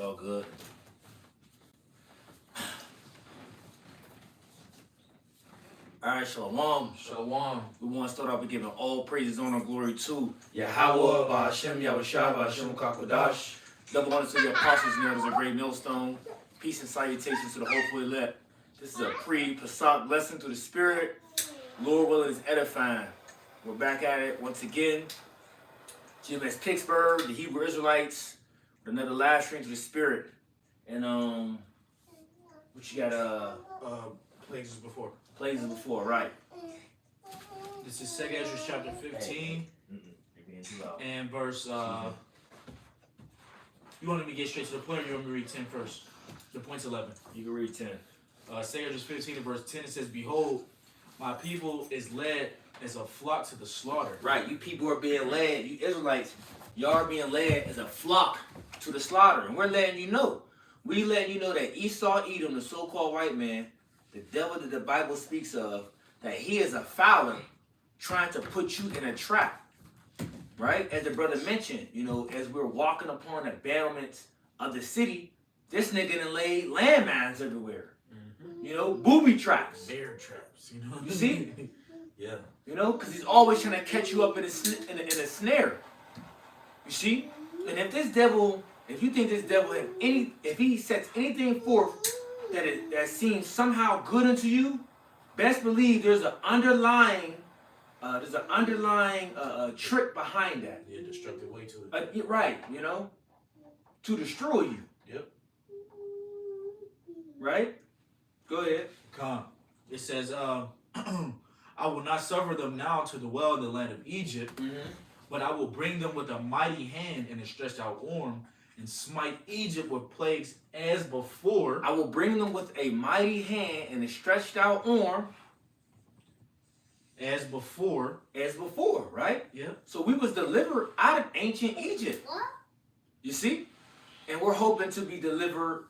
all good. All right, Shalom. Shalom. We want to start off with giving all praises, honor, and glory to Yahweh, Ba'ashem, Yahushua, Ba'ashem, Kakodash. Double honor to the apostles and elders of Great Millstone. Peace and salutations to the hopeful elect. This is a pre-Pesach lesson through the Spirit. Lord willing is edifying. We're back at it once again. GMS Pittsburgh, the Hebrew Israelites, with another live stream through the Spirit. And what you got? Plagues before. Places before, right? This is 2nd Ezra chapter 15 You're being too loud. and verse. You want me to get straight to the point, or you want me to read 10 first? The point's 11. You can read 10. 2nd Ezra 15 and verse 10, it says, "Behold, my people is led as a flock to the slaughter." Right, you people are being led, you Israelites, y'all are being led as a flock to the slaughter. And we're letting you know. We letting you know that Esau, Edom, the so-called white man, the devil that the Bible speaks of, that he is a fowler trying to put you in a trap. Right? As the brother mentioned, you know, as we're walking upon the battlements of the city, this nigga done laid landmines everywhere. Mm-hmm. You know, booby traps. Bear traps, you know. You see? Yeah. You know, because he's always trying to catch you up in a snare. You see? And if this devil, if you think this devil have if he sets anything forth that seems somehow good unto you, best believe there's an underlying trick behind that. Yeah, destructive way to it. Right, you know, to destroy you. Yep. Right? Go ahead. Come. It says, "I will not suffer them now to dwell in the land of Egypt, but I will bring them with a mighty hand and a stretched out arm, and smite Egypt with plagues as before." I will bring them with a mighty hand and a stretched out arm. As before. As before, right? Yep. So we was delivered out of ancient Egypt. You see? And we're hoping to be delivered,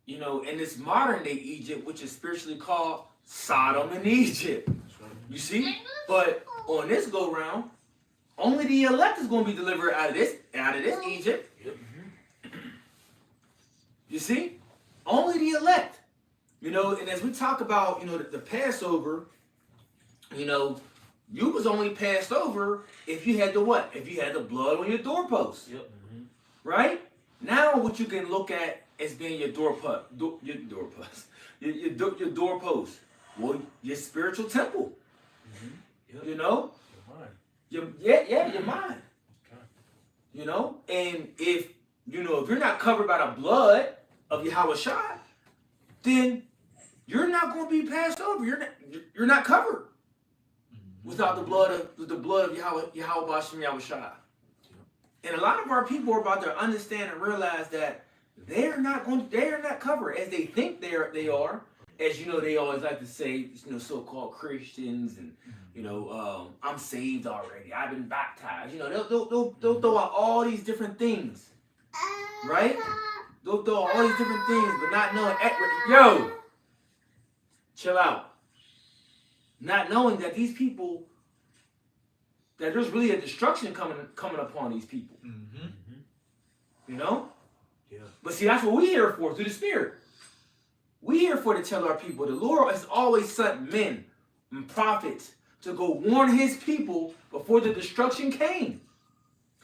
you know, in this modern day Egypt, which is spiritually called Sodom and Egypt. That's right. You see? But on this go round, only the elect is going to be delivered out of this Egypt. Yep. You see? Only the elect. You know, and as we talk about, you know, the Passover, you know, you was only passed over if you had the what? If you had the blood on your doorpost. Yep. Right? Now what you can look at as being your doorpost. Your doorpost. Well, your spiritual temple. Yep. You know? Your mind. Your mind. Okay. You know? And if you're not covered by the blood of Yahushua, then you're not going to be passed over. You're not covered without the blood of Yahweh Ba'ashem Yahushua. And a lot of our people are about to understand and realize that they are not covered as they think they are. As you know, they always like to say, you know, so-called Christians and you know, I'm saved already. I've been baptized. You know, they'll throw out all these different things, right? They'll throw out all these different things, but not knowing. Yo, chill out. Not knowing that these people, that there's really a destruction coming upon these people. You know? Yeah. But see, that's what we're here for, through the Spirit. We're here for to tell our people. The Lord has always sent men and prophets to go warn his people before the destruction came.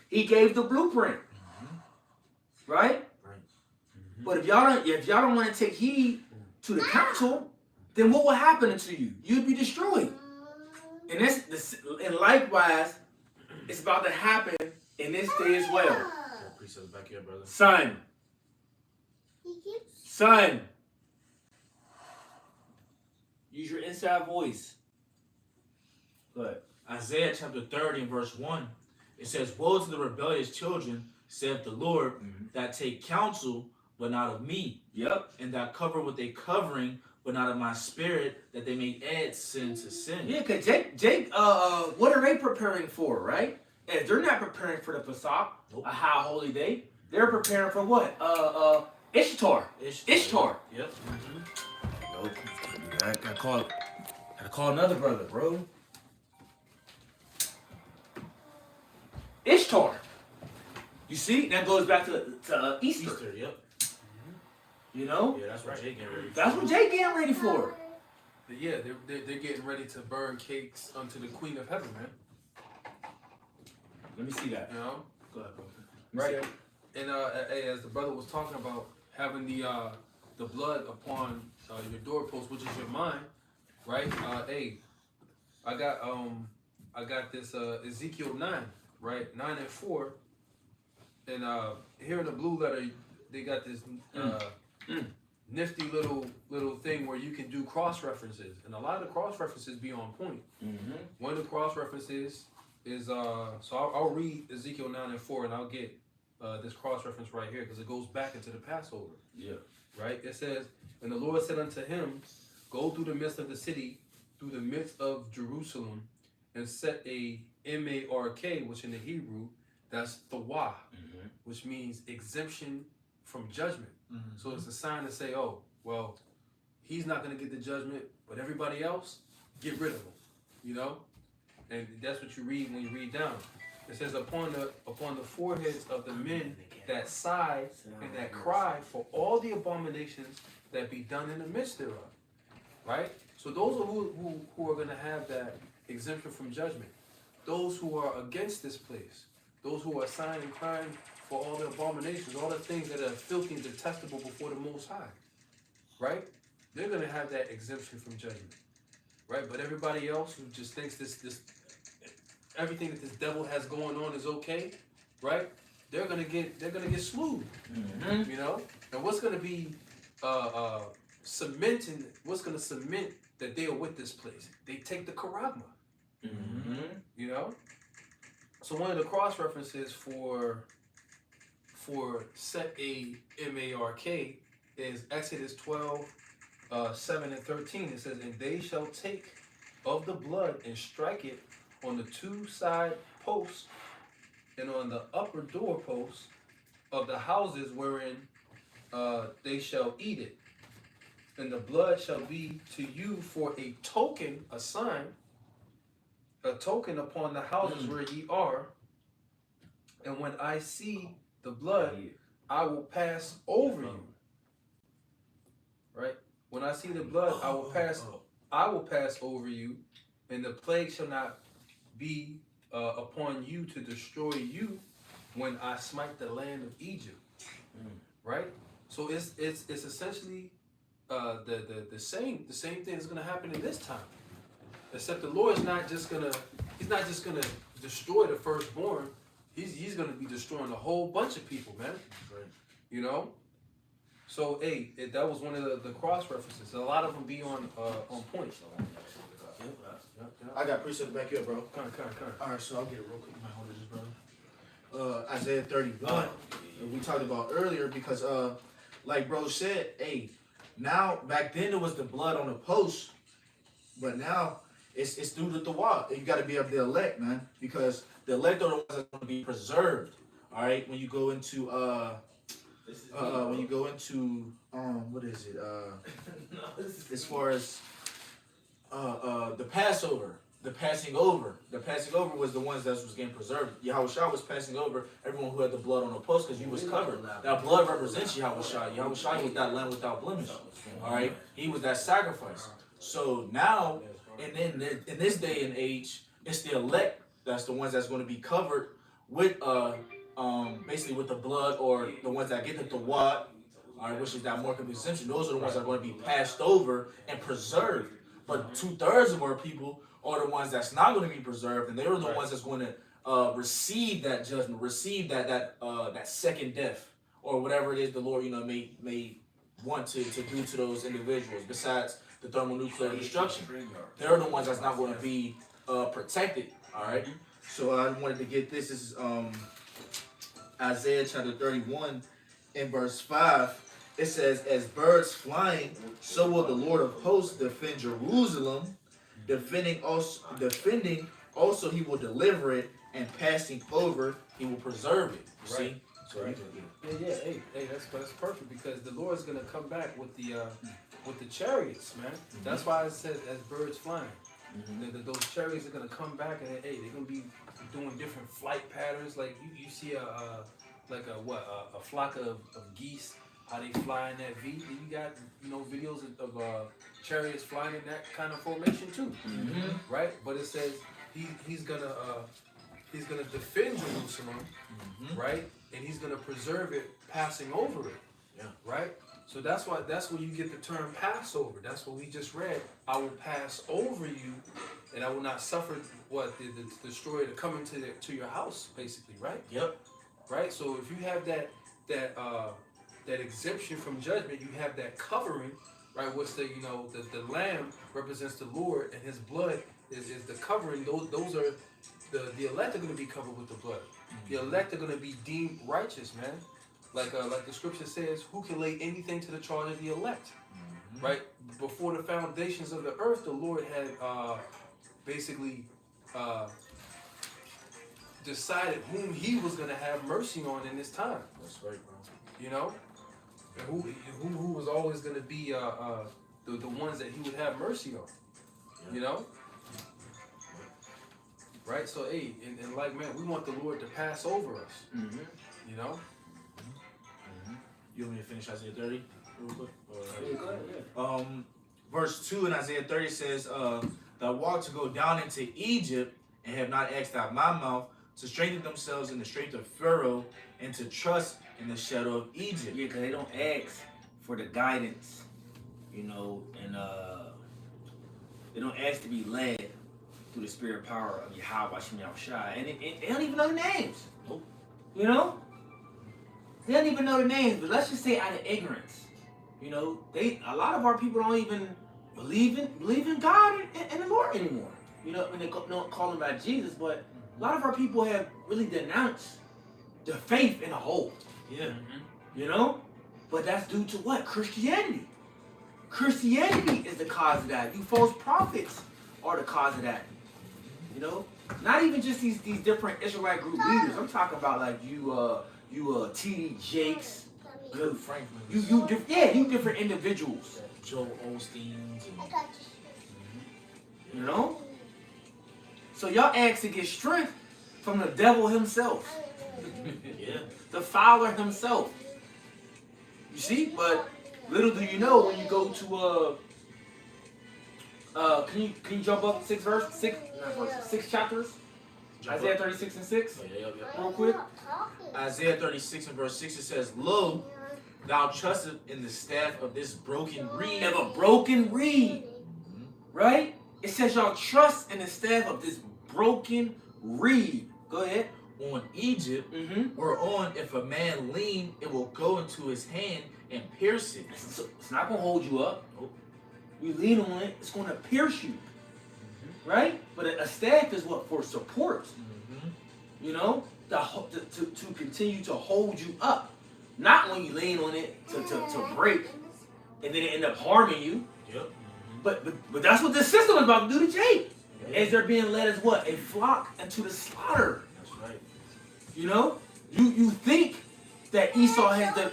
He gave the blueprint. Right? Right. But if y'all don't want to take heed to the counsel, then what will happen to you? You'd be destroyed. And likewise, it's about to happen in this day as well. That precept back here, brother. Son. Use your inside voice. Go ahead. Isaiah chapter 30 and verse 1. It says, "Woe to the rebellious children, saith the Lord, that take counsel, but not of me, Yep. and that cover with a covering, but not of my spirit, that they may add sin to sin." Yeah, because Jake, what are they preparing for, right? If they're not preparing for the Pesach, a high holy day, they're preparing for what? Ishtar. Ishtar. Yep. Yo, I gotta call another brother, bro. Ishtar. You see, that goes back to Easter. Yep. You know? Yeah, that's what Jake getting ready for. That's what Jake getting ready for. Yeah, they're getting ready to burn cakes unto the Queen of Heaven, man. Let me see that. You know? Go ahead, bro. Right. And hey, as the brother was talking about having the blood upon your doorpost, which is your mind, right? Hey, I got this Ezekiel 9, right? 9 and 4. And here in the blue letter, they got this nifty little thing where you can do cross references, and a lot of the cross references be on point. Mm-hmm. One of the cross references is so I'll read Ezekiel 9 and 4, and I'll get this cross reference right here because it goes back into the Passover. Yeah. Right? It says, and the Lord said unto him, go through the midst of the city, through the midst of Jerusalem, and set a M-A-R-K, which in the Hebrew, that's Thawah, which means exemption from judgment. Mm-hmm. So it's a sign to say, oh, well, he's not going to get the judgment, but everybody else, get rid of him, you know? And that's what you read when you read down. It says, upon the foreheads of the men that sigh and that cry for all the abominations that be done in the midst thereof. Right? So those are who are going to have that exemption from judgment. Those who are against this place. Those who are sighing and crying for all the abominations, all the things that are filthy and detestable before the Most High. Right? They're going to have that exemption from judgment. Right? But everybody else who just thinks this everything that this devil has going on is okay, right? They're gonna get slew, you know. And what's gonna be cementing? What's gonna cement that they are with this place? They take the charagma, you know. So one of the cross references for set a M-A-R-K is Exodus 12, 7 and 13. It says, and they shall take of the blood and strike it on the two side posts and on the upper doorposts of the houses wherein they shall eat it. And the blood shall be to you for a token, a sign, a token upon the houses where ye are. And when I see the blood, I will pass over you. Right? When I see the blood, I will pass over you, and the plague shall not be upon you to destroy you when I smite the land of Egypt. Right? So it's essentially the same thing is gonna happen in this time. Except the Lord is not just gonna destroy the firstborn. He's gonna be destroying a whole bunch of people, man. Right. You know? So hey, that was one of the cross references. A lot of them be on point. I got precept back here, bro. Come on. All right, so I'll get it real quick. My hold this, brother. Isaiah 31. We talked about earlier because, like bro said, hey, now back then it was the blood on the post, but now it's through the Thawah. You got to be of the elect, man, because the elect are the ones that's going to be preserved. All right, when you go into what is it? As far as the Passover, the passing over was the ones that was getting preserved. Yahushua was passing over everyone who had the blood on the post because you was covered. That blood represents Yahushua. Yahushua was that lamb without blemish. All right, he was that sacrifice. So now, and then in this day and age, it's the elect that's the ones that's going to be covered with basically with the blood, or the ones that get the Thawah, all right, which is that mark of exemption. Those are the ones that are going to be passed over and preserved. But 2/3 of our people are the ones that's not going to be preserved, and they're the ones that's going to receive that judgment, receive that second death, or whatever it is the Lord may want to do to those individuals. Besides the thermonuclear destruction, they're the ones that's not going to be protected. All right. So I wanted to get this. This is Isaiah chapter 31 in verse 5. It says, as birds flying, so will the Lord of hosts defend Jerusalem. Defending also he will deliver it, and passing over he will preserve it. You see? So Right. Yeah. Hey, that's perfect, because the Lord's gonna come back with the chariots, man. That's why it says as birds flying. Those chariots are gonna come back, and hey, they're gonna be doing different flight patterns. Like you see a flock of geese how they fly in that V. Then you got, you know, videos of chariots flying in that kind of formation too, right? But it says he's gonna defend Jerusalem, right? And he's gonna preserve it, passing over it, right? So that's where you get the term Passover. That's what we just read. I will pass over you, and I will not suffer the destroyer to come to your house, basically, right? Yep. Right. So if you have that exemption from judgment, you have that covering, right? What's the lamb represents the Lord, and His blood is the covering. Those are the elect are going to be covered with the blood. The elect are going to be deemed righteous, man. Like the scripture says, who can lay anything to the charge of the elect? Right? Before the foundations of the earth, the Lord had basically decided whom He was going to have mercy on in this time. That's right, bro. You know? And who was always going to be the ones that He would have mercy on. You know? Right? So, hey, and like, man, we want the Lord to pass over us. You know? You want me to finish Isaiah 30 real quick? Go ahead, Verse 2 in Isaiah 30 says, thou walk to go down into Egypt and have not asked out my mouth, to strengthen themselves in the strength of Pharaoh and to trust in the shadow of Egypt. Yeah, because they don't ask for the guidance, you know, and they don't ask to be led through the spirit power of Yahweh Shem Yahushua. And they don't even know the names. Nope. You know? They don't even know the names, but let's just say out of ignorance. You know, a lot of our people don't even believe in God and the Lord anymore. You know, when they don't call Him by Jesus, but a lot of our people have really denounced the faith in a whole. Yeah. You know? But that's due to what? Christianity. Christianity is the cause of that. You false prophets are the cause of that. You know? Not even just these different Israelite group leaders. I'm talking about like you T.D. Jakes, Good Franklin. you different individuals. Joel Osteen's. You know? So y'all ask to get strength from the devil himself. Yeah. The fowler himself. You see? But little do you know when you go to can you jump up six chapters? Isaiah 36 and 6. Real quick. Isaiah 36 and verse 6, it says, Lo, thou trustest in the staff of this broken reed. Of a broken reed. Right? It says y'all trust in the staff of this broken reed. Go ahead. On Egypt, whereon if a man lean, it will go into his hand and pierce it. So it's not going to hold you up. You lean on it, it's going to pierce you. Right? But a staff is what? For support. You know? To continue to hold you up. Not when you lean on it to break and then it end up harming you. Yep. But that's what this system is about to do to Jake. As they're being led as what? A flock into the slaughter. That's right. You know? You think that Esau has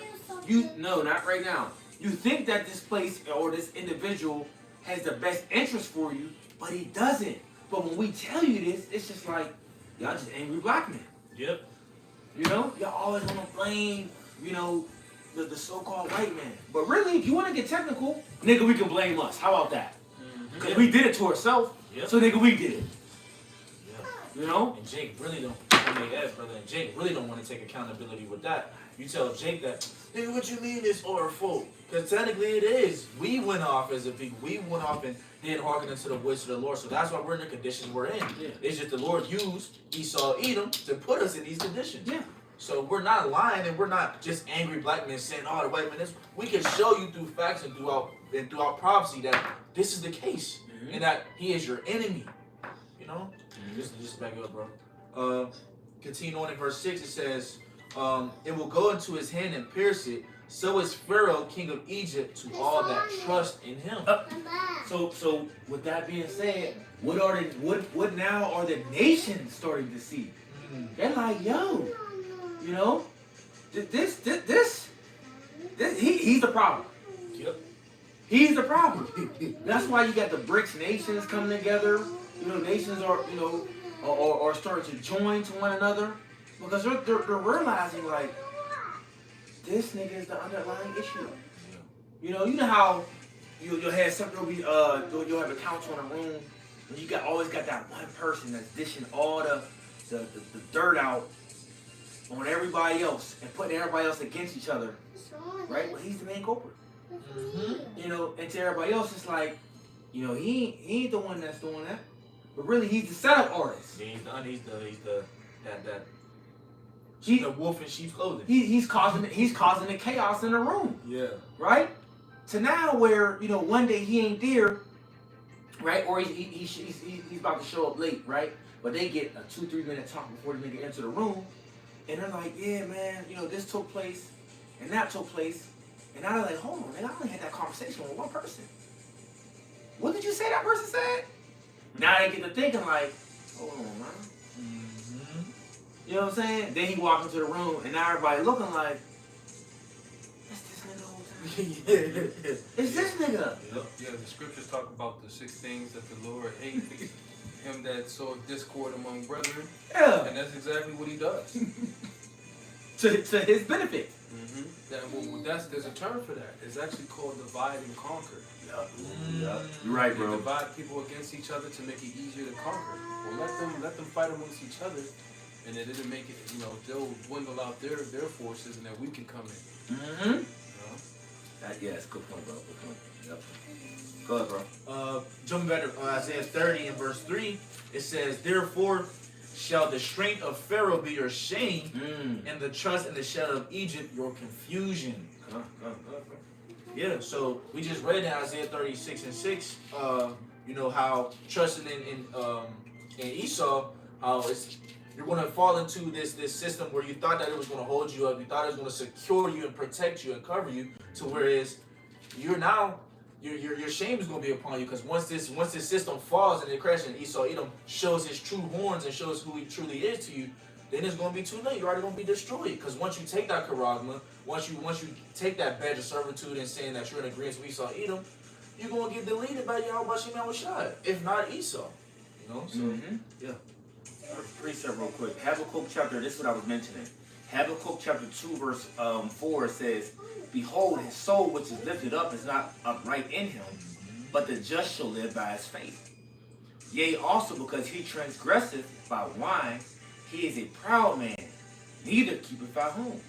no, not right now. You think that this place or this individual has the best interest for you, but he doesn't. But when we tell you this, it's just like, y'all just angry black men. Yep. You know? Y'all always want to blame, you know, the so-called white man. But really, if you want to get technical, nigga, we can blame us. How about that? Because we did it to ourselves, so nigga, we did it. Yeah. You know? And Jake really don't, brother, and Jake really don't want to take accountability with that. You tell Jake that, nigga, what you mean it's our fault? Because technically it is. We went off as a people. We went off and didn't hearken unto the voice of the Lord. So that's why we're in the conditions we're in. Yeah. It's just the Lord used Esau, Edom to put us in these conditions. Yeah. So we're not lying and we're not just angry black men saying, oh, the white man is. We can show you through facts and throughout prophecy that this is the case and that he is your enemy. You know? Just back it up, bro. Continue on in verse 6, it says, it will go into his hand and pierce it. So is Pharaoh, king of Egypt, to all that trust in him. So with that being said, what now are the nations starting to see? They're like, yo, you know, this he's the problem. Yep. He's the problem. That's why you got the BRICS nations coming together. You know, nations are, you know, are starting to join to one another because they're realizing like This nigga is the underlying issue. You know how you'll have something you'll have a council in a room and you always got that one person that's dishing all the dirt out on everybody else and putting everybody else against each other, right? Well, he's the main culprit. You know, and to everybody else, it's like, you know, he ain't the one that's doing that, but really he's the setup artist. He's the wolf in sheep's clothing. He's causing the chaos in the room. Yeah. Right? To now where, you know, one day he ain't there, right? Or he's about to show up late, right? But they get a 2-3 minute talk before the nigga enter the room, and they're like, yeah, man, you know, this took place and that took place, and now they're like, hold on, man, I only had that conversation with one person. What did you say that person said? Now they get to thinking like, hold on, man. You know what I'm saying? Then he walks into the room, and now everybody looking like, it's this nigga the whole time. It's this nigga. Yeah, the scriptures talk about the 6 things that the Lord hates. Him that sowed discord among brethren. Yeah. And that's exactly what he does. To his benefit. There's a term for that. It's actually called divide and conquer. Yep. You're right, They bro. divide people against each other to make it easier to conquer. Well, let them fight amongst each other, and then it'll make it. You know, they'll dwindle out their forces, and then we can come in. Mm-hmm. You know? Yes, good point, bro. Good point. Yep. Go ahead, bro. Jumping back to Isaiah 30 and verse 3, it says, therefore shall the strength of Pharaoh be your shame, and the trust in the shadow of Egypt your confusion. Yeah, so we just read in Isaiah 36 and 6, you know, how trusting in Esau, how you're going to fall into this system where you thought that it was going to hold you up, you thought it was going to secure you and protect you and cover you, to whereas you're now, your shame is going to be upon you, because once this system falls and it crashes and Esau Edom shows his true horns and shows who he truly is to you, then it's going to be too late. You're already going to be destroyed. Because once you take that charagma, once you take that badge of servitude and saying that you're in agreement with Esau Edom, you're going to get deleted by Yahweh Shem Yahushua, if not Esau. You know? So, yeah. Precept real quick. Habakkuk chapter, this is what I was mentioning. Habakkuk chapter 2 verse 4 says, behold, his soul which is lifted up is not upright in him, but the just shall live by his faith. Yea, also because he transgresseth by wine, he is a proud man, neither keepeth at home.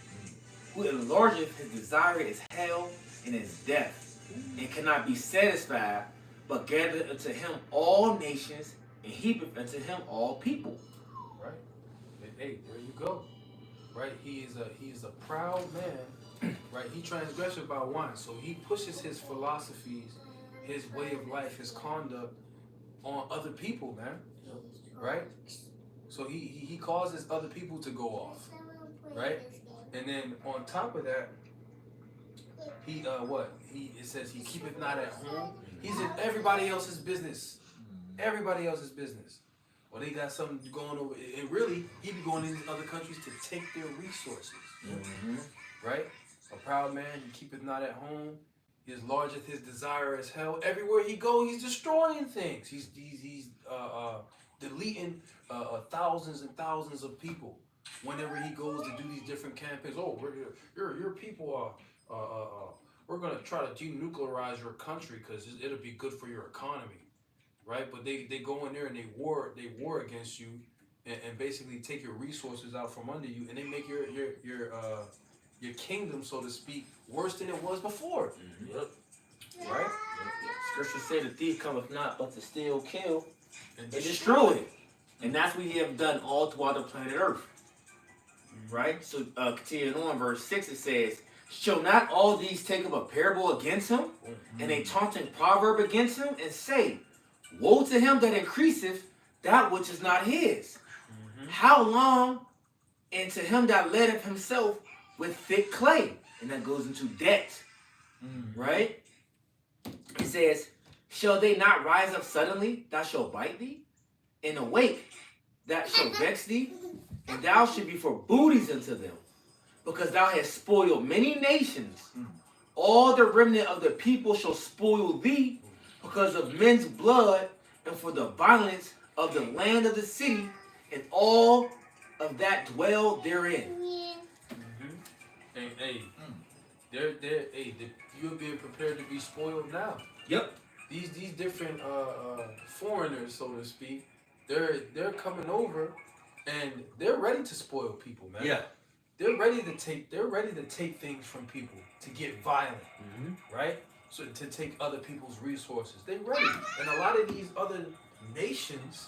Who enlargeth his desire is hell and is death, and cannot be satisfied, but gathereth unto him all nations, and heapeth unto him all people. Right. Hey, there you go. Right. He is a proud man. Right. He transgressed by wine, so he pushes his philosophies, his way of life, his conduct on other people, man. Right. So he causes other people to go off, right? And then on top of that, it says he keepeth not at home. He's in everybody else's business. Everybody else's business. Well, they got something going over, and really, he be going in these other countries to take their resources, right? A proud man, he keepeth not at home. His largeth his desire as hell. Everywhere he go, he's destroying things. He's deleting thousands and thousands of people whenever he goes to do these different campaigns. Oh, your people are we're gonna try to denuclearize your country because it'll be good for your economy, right? But they go in there and they war against you and basically take your resources out from under you, and they make your kingdom, so to speak, worse than it was before. Yep. Right? Scripture said the thief cometh not but to steal, kill, and destroy it. And that's what he have done all throughout the planet Earth. Right? So continuing on, verse 6, it says, shall not all these take up a parable against him, and a taunting proverb against him, and say, woe to him that increaseth that which is not his. How long? And to him that letteth himself with thick clay. And that goes into debt. Right? It says, shall they not rise up suddenly, that shall bite thee? And awake, that shall vex thee? And thou should be for booties unto them, because thou hast spoiled many nations. All the remnant of the people shall spoil thee, because of men's blood, and for the violence of the land of the city, and all of that dwell therein. And you're being prepared to be spoiled now. Yep. These different foreigners, so to speak, they're coming over, and they're ready to spoil people, man. Yeah. They're ready to take things from people, to get violent, right? So to take other people's resources. They're ready. And a lot of these other nations,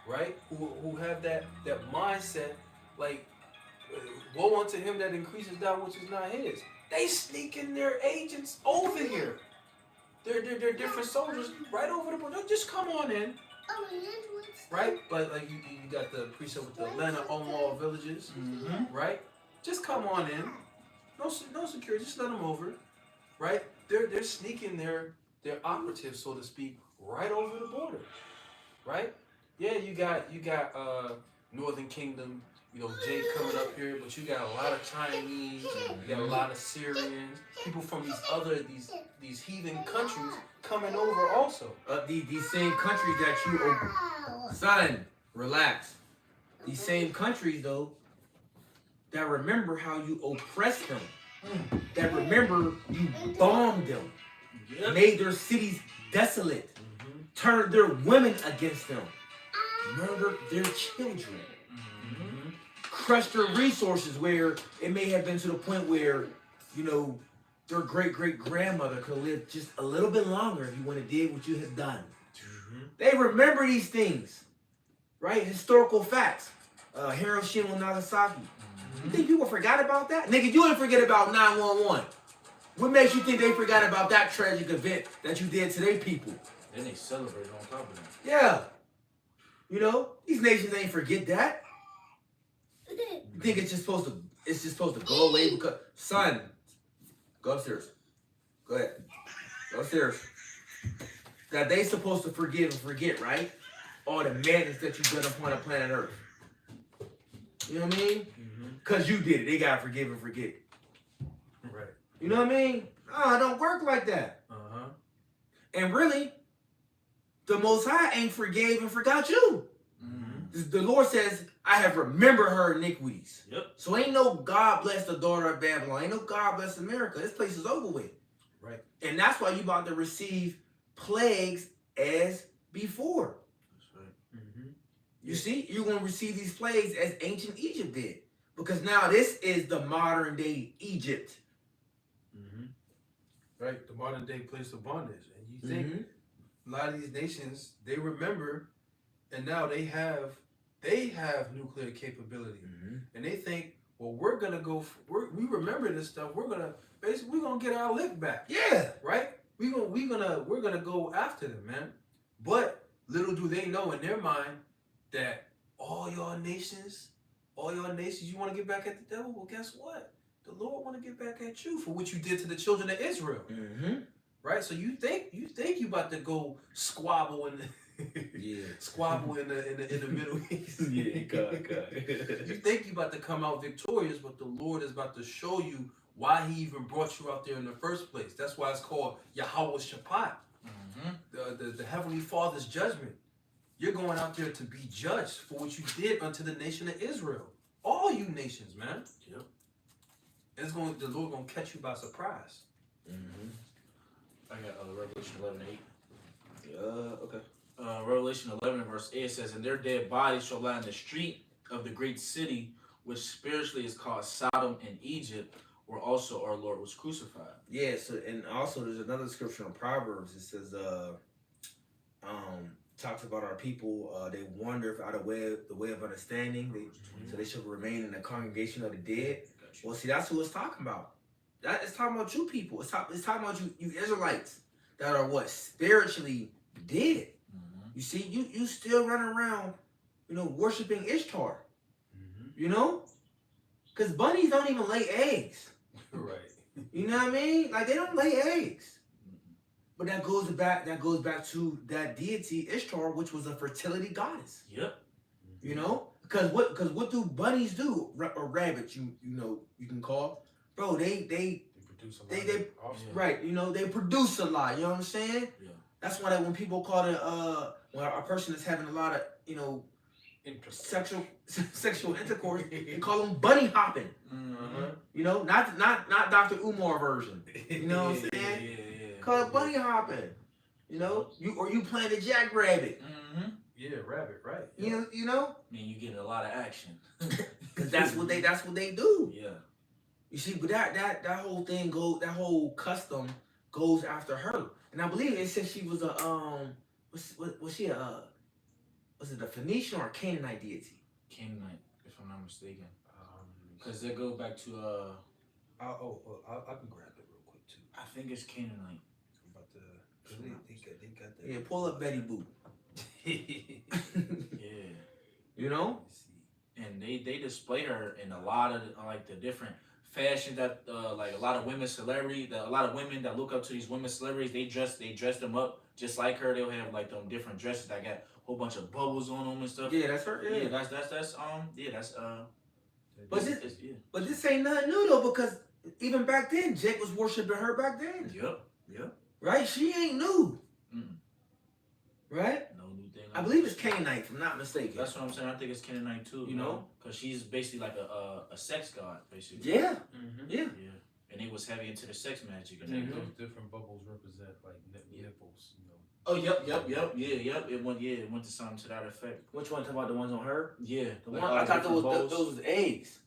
right, who have that mindset, like, woe unto him that increases that which is not his. They sneaking their agents over here. They're different soldiers right over the border. Just come on in. Right? Like you got the precept with the Atlanta unwalled villages, right? Just come on in. No security. Just let them over, right? They're sneaking their operatives, so to speak, right over the border, right? Yeah, you got Northern Kingdom, Jake coming up here, but you got a lot of Chinese, you got a lot of Syrians, people from these heathen countries coming over also. These same countries that you, son, relax. These same countries though, that remember how you oppressed them, that remember you bombed them, made their cities desolate, turned their women against them, murdered their children, crushed their resources where it may have been to the point where, their great-great-grandmother could have lived just a little bit longer if you would have did what you had done. They remember these things, right? Historical facts. Hiroshima and Nagasaki. You think people forgot about that? Nigga, you didn't forget about 9/11. What makes you think they forgot about that tragic event that you did to their people? Then they celebrate on top of that. Yeah. These nations ain't forget that. You think it's just supposed to go away because, son, go upstairs. Go ahead. Go upstairs. That they supposed to forgive and forget, right? All the madness that you've done upon the planet Earth. You know what I mean? Because you did it. They gotta forgive and forget. Right. You know what I mean? No, it don't work like that. And really, the Most High ain't forgave and forgot you. The Lord says, I have remembered her iniquities. Yep. So ain't no God bless the daughter of Babylon. Ain't no God bless America. This place is over with. Right. And that's why you about to receive plagues as before. That's right. You see, you're going to receive these plagues as ancient Egypt did. Because now this is the modern day Egypt. Right, the modern day place of bondage. And you think a lot of these nations, they remember, and now they have nuclear capability. And they think, well, we're gonna we remember this stuff. We're gonna get our lick back. Yeah. Right? We're gonna go after them, man. But little do they know in their mind that all y'all nations, you want to get back at the devil? Well, guess what? The Lord want to get back at you for what you did to the children of Israel. Right? So you think you about to go squabble in the squabble in the Middle East. You think you about to come out victorious, but the Lord is about to show you why he even brought you out there in the first place. That's why it's called Yahweh Shabbat. The Heavenly Father's judgment. You're going out there to be judged for what you did unto the nation of Israel. All you nations, man. Yep. And the Lord gonna catch you by surprise. I got Revelation 11:8. Okay. Revelation 11 verse 8 says, and their dead bodies shall lie in the street of the great city, which spiritually is called Sodom and Egypt, where also our Lord was crucified. Yeah, so and also there's another scripture in Proverbs. It says, talks about our people. They wander out of the way of understanding. So they should remain in the congregation of the dead. Well, see, that's who it's talking about. That it's talking about you people. It's talking about you Israelites that are what spiritually dead. You see, you still running around, worshiping Ishtar. Because bunnies don't even lay eggs. Right. You know what I mean? Like they don't lay eggs. But that goes back to that deity Ishtar, which was a fertility goddess. Yep. Because what do bunnies do? Or rabbits, you can call, bro. They produce a lot of offspring. Right. They produce a lot. You know what I'm saying? Yeah. That's why that when people call it when a person is having a lot of sexual intercourse and call them bunny hopping. Mhm. You know, not Dr. Umar version. You know what I'm saying? Yeah. Call it bunny hopping. You know, you playing the jackrabbit. Mm-hmm. Yeah, rabbit, right? You know, I mean, you get a lot of action. because that's what they do. Yeah. You see, but that whole thing that whole custom goes after her, and I believe it said she was a was she a was it a Phoenician or a Canaanite deity? Canaanite, if I'm not mistaken. Because they go back to I can grab it real quick too. I think it's Canaanite. I'm about to. They got that. Yeah, pull up Betty Boop. Yeah. You know, And they display her in a lot of like the different fashion that like a lot of women celebrities, a lot of women that look up to these women celebrities, they dress them up just like her. They'll have like them different dresses that got a whole bunch of bubbles on them and stuff. yeah, that's her. Yeah, Yeah, that's But yeah. but this ain't nothing new though, because even back then, Jake was worshiping her back then, Yep. right? She ain't new, Mm. right? No new thing. I believe it's Canaanite, if I'm not mistaken. That's what I'm saying. I think it's Canaanite too. You know? because she's basically like a sex god, basically. Yeah, Mm-hmm. yeah. Yeah. And they was heavy into the sex magic. And Mhm. Those different bubbles represent like nipples, you know. Oh, yep. It went to something to that effect. Which one? Talk about the ones on her? Yeah. The one I thought those was eggs.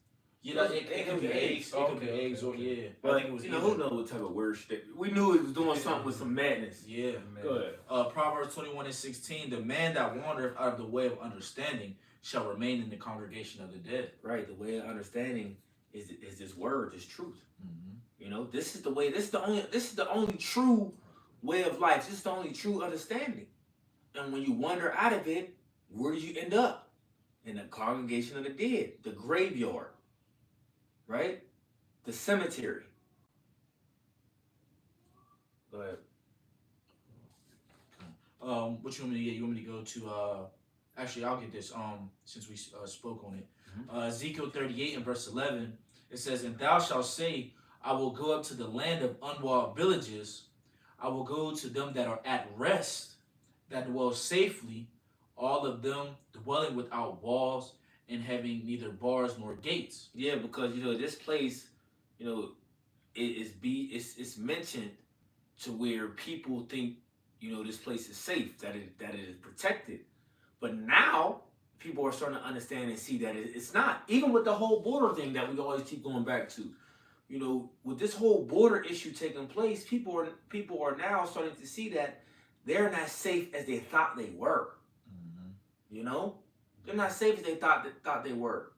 Yeah, it could be eggs. It could be Okay, eggs or okay. yeah. I But think it was you know, either. who knows what type of weird shit? We knew it was doing something with some madness. Yeah. Man. Go ahead. Proverbs 21:16. The man that wandereth out of the way of understanding shall remain in the congregation of the dead. Right. The way of understanding is this word, this truth. Mm-hmm. You know, this is the way. This is the only true way of life. This is the only true understanding. And when you wander out of it, where do you end up? In the congregation of the dead, the graveyard, right? The cemetery. Go ahead. What you want me to get? You want me to go to actually I'll get this since we spoke on it. Ezekiel 38 and verse 11, it says, "And thou shalt say, I will go up to the land of unwalled villages, I will go to them that are at rest, that dwell safely, all of them dwelling without walls and having neither bars nor gates." Yeah, because you know this place, you know, it's mentioned to where people think, you know, this place is safe, that it is protected. But now people are starting to understand and see that it's not. Even with the whole border thing that we always keep going back to, you know, with this whole border issue taking place, people are now starting to see that they're not safe as they thought they were. Mm-hmm. You know, they're not safe as they thought they were,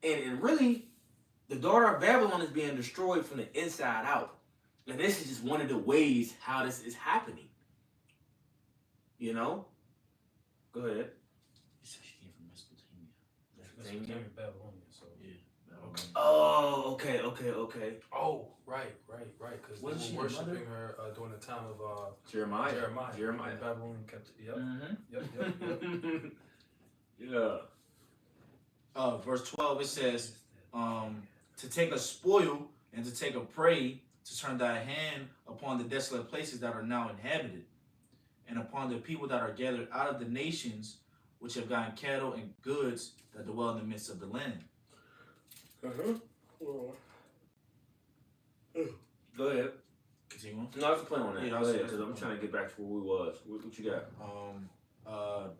and really, the daughter of Babylon is being destroyed from the inside out, and this is just one of the ways how this is happening. You know, go ahead. It says she came from Mesopotamia. Mesopotamia, Babylonian. So Yeah. Okay. Oh, okay. Oh, right. Because Wasn't they she were a mother? worshiping her during the time of Jeremiah. Jeremiah. Babylonian captivity. Yep. Mm-hmm. Yep. Yeah. Verse 12, it says, to take a spoil and to take a prey, to turn thy hand upon the desolate places that are now inhabited, and upon the people that are gathered out of the nations, which have gotten cattle and goods that dwell in the midst of the land. Go ahead. Continue on. No, I was playing on that. Yeah, Go I'll say ahead, that's because I'm the trying to get back to where we was. What you got?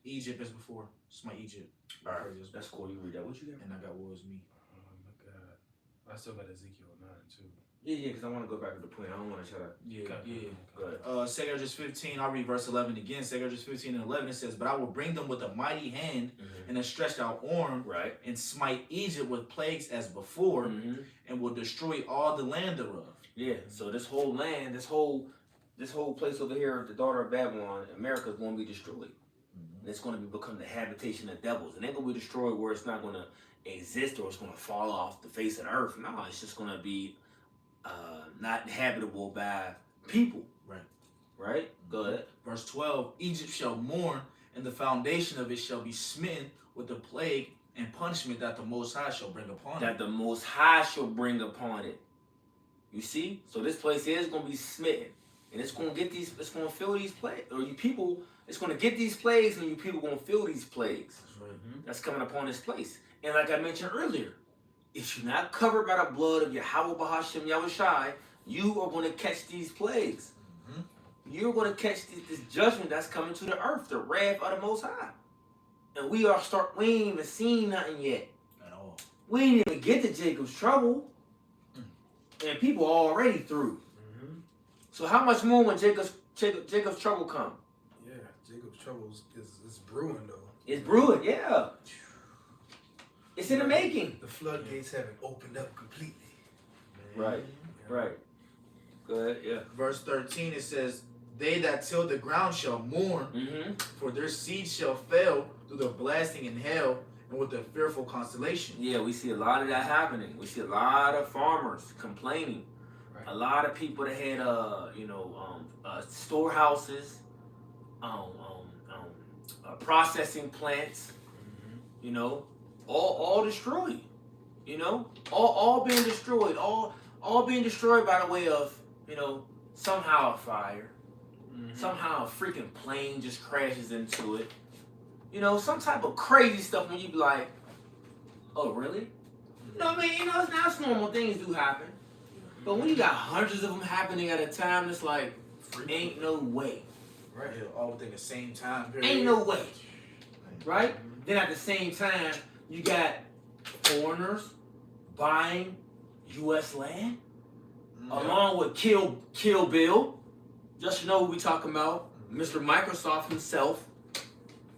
Egypt as before. Smite Egypt. All right, that's cool. You read that. What you got? And I got Woe Is Me. Oh my God. I still got Ezekiel 9 too. Yeah, because I want to go back to the point. I don't want to try to. Yeah, Okay. yeah. Go ahead. 2 Judges 15, I'll read verse 11 again. 2 Judges 15 and 11, it says, "But I will bring them with a mighty hand and a stretched out arm, Right. and smite Egypt with plagues as before, Mm-hmm. and will destroy all the land thereof." Yeah. So this whole land, this whole place over here, the daughter of Babylon, America is going to be destroyed. And it's going to become the habitation of devils, and they're going to be destroyed where it's not going to exist or it's going to fall off the face of the earth. No, it's just going to be not habitable by people. Right. Right. Go ahead. Verse 12, "Egypt shall mourn, and the foundation of it shall be smitten with the plague and punishment that the Most High shall bring upon That it." the Most High shall bring upon it. You see? So this place is going to be smitten. And it's going to get it's going to feel these plagues, or you people It's going to get these plagues, and you people going to feel these plagues that's coming upon this place. And like I mentioned earlier, if you're not covered by the blood of Yahweh Bahashem Yahushai, you are going to catch these plagues. You're going to catch this judgment that's coming to the earth, the wrath of the Most High. And we ain't even seen nothing yet. At all. We ain't even get to Jacob's trouble. And people are already through. So how much more when Jacob's trouble come? Yeah, Jacob's trouble is brewing though. It's brewing, yeah. It's in the making. The floodgates haven't opened up completely. Right. Go ahead, yeah. Verse 13, it says, they that till the ground shall mourn, for their seed shall fail through the blasting in hell and with the fearful constellation. Yeah, we see a lot of that happening. We see a lot of farmers complaining. Right. A lot of people that had, storehouses, processing plants, all destroyed. All being destroyed. All being destroyed by the way of, somehow a fire. Somehow a freaking plane just crashes into it. Some type of crazy stuff when you be like, oh, really? You know what I mean? It's not normal things do happen. But when you got hundreds of them happening at a time, it's like, ain't no way. Right here, all within the same time period. Ain't no way. Right? Then at the same time, you got foreigners buying U.S. land, along with Kill Bill. Just know who we talking about. Mr. Microsoft himself.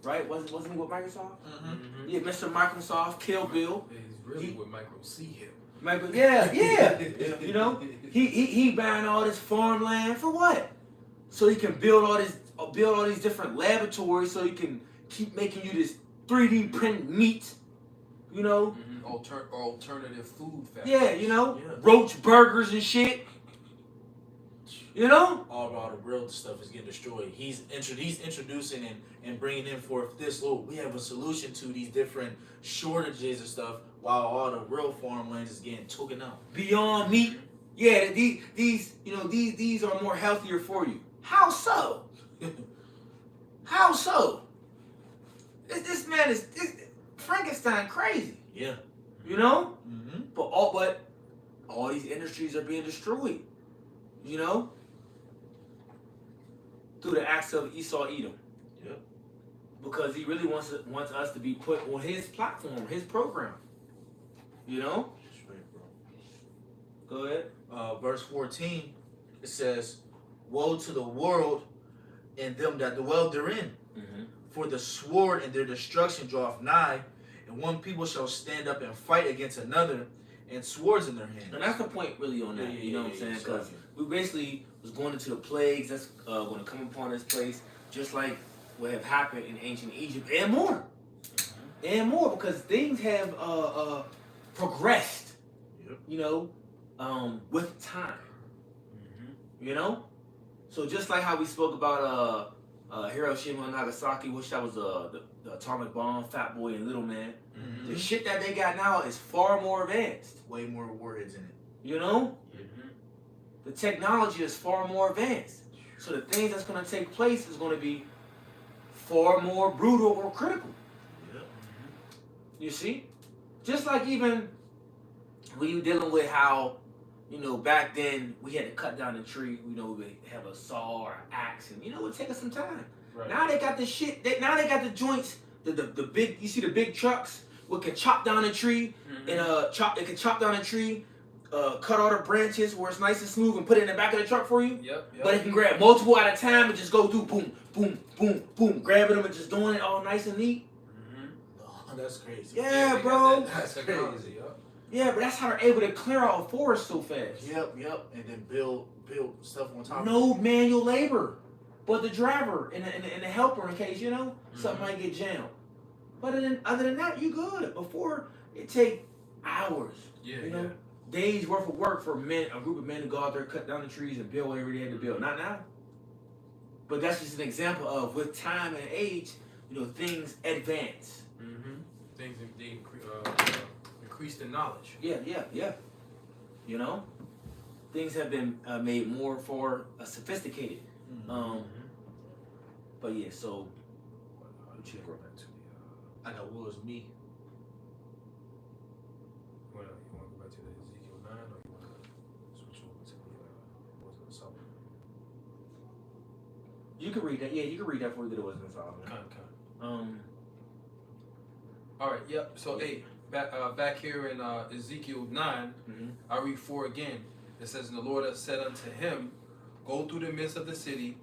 Right? Wasn't he with Microsoft? Yeah, Mr. Microsoft, Kill Bill. Yeah, he's really with Micro C here. He buying all this farmland for what? So he can build all these different laboratories, so he can keep making you this 3D print meat. Alternative food factories. Yeah, roach burgers and shit. All the real stuff is getting destroyed. He's introducing and bringing in forth this. Oh, we have a solution to these different shortages and stuff, while all the real farmlands is getting taken out. Beyond Meat. Yeah, these are more healthier for you. How so? How so? This man is Frankenstein crazy. Yeah. But all these industries are being destroyed. Through the acts of Esau Edom. Yep. Because he really wants us to be put on his platform, his program. Straight, bro. Go ahead. Verse 14, it says, woe to the world and them that dwell therein. For the sword and their destruction draweth nigh, and one people shall stand up and fight against another, and swords in their hands. And that's the point really on that, you know what I'm saying? Because we basically was going into the plagues that's going to come upon this place, just like what have happened in ancient Egypt, and more. And more, because things have progressed, with time. So just like how we spoke about Hiroshima and Nagasaki, which that was the atomic bomb, Fat Boy and Little Man. The shit that they got now is far more advanced. Way more warheads in it. The technology is far more advanced. So the things that's going to take place is going to be far more brutal or critical. You see? Just like even when you dealing with how, back then we had to cut down a tree, we would have a saw or an axe, and it would take us some time. Right. Now they got the shit, now they got the joints, the big, you see the big trucks, we can chop down a tree, and they can chop down a tree, cut all the branches where it's nice and smooth and put it in the back of the truck for you. Yep. But it can grab multiple at a time and just go through boom, boom, boom, boom, grabbing them and just doing it all nice and neat. Oh, that's crazy. Yeah, bro. That's crazy, yo. Yeah, but that's how they're able to clear out a forest so fast. Yep. And then build stuff on top No of it. manual labor, but the driver and the helper in case, something might get jammed. But other than that, you good. Before, it take hours. Days worth of work for a group of men to go out there, cut down the trees and build whatever they had to build. Not now. But that's just an example of, with time and age, things advance. Things they increase the knowledge. Yeah. Things have been made more for sophisticated. But yeah, so what you Go got? back to the. I got was me. You want to go back to the Ezekiel 9, or you want to switch over to the Wisdom of Solomon? You can read that. Yeah, you can read that before we get to Wisdom of Solomon. Kind. All right. Yep. So hey, back here in Ezekiel 9, Mhm. I read 4 again. It says, "And the Lord said unto him, Go through the midst of the city,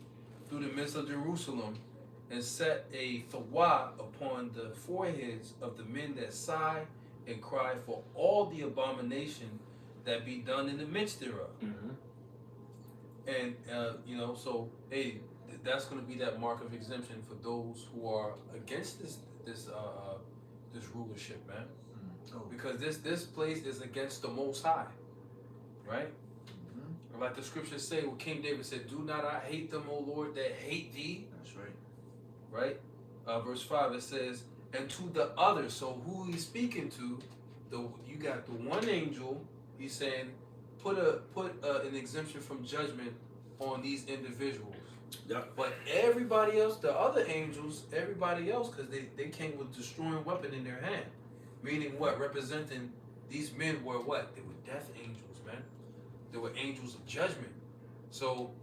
through the midst of Jerusalem, and set a thawah upon the foreheads of the men that sigh and cry for all the abomination that be done in the midst thereof." Mhm. And so hey, that's going to be that mark of exemption for those who are against this rulership, man. Because this place is against the Most High, right? Mm-hmm. Like the scriptures say, what King David said, "Do not I hate them, O Lord, that hate thee." That's right. Right? Verse 5, it says, "And to the other." So who he's speaking to? You got the one angel. He's saying, put an exemption from judgment on these individuals. Yep. But everybody else, the other angels, everybody else, because they came with destroying weapon in their hand. Meaning what? Representing these men were what? They were death angels, man. They were angels of judgment. So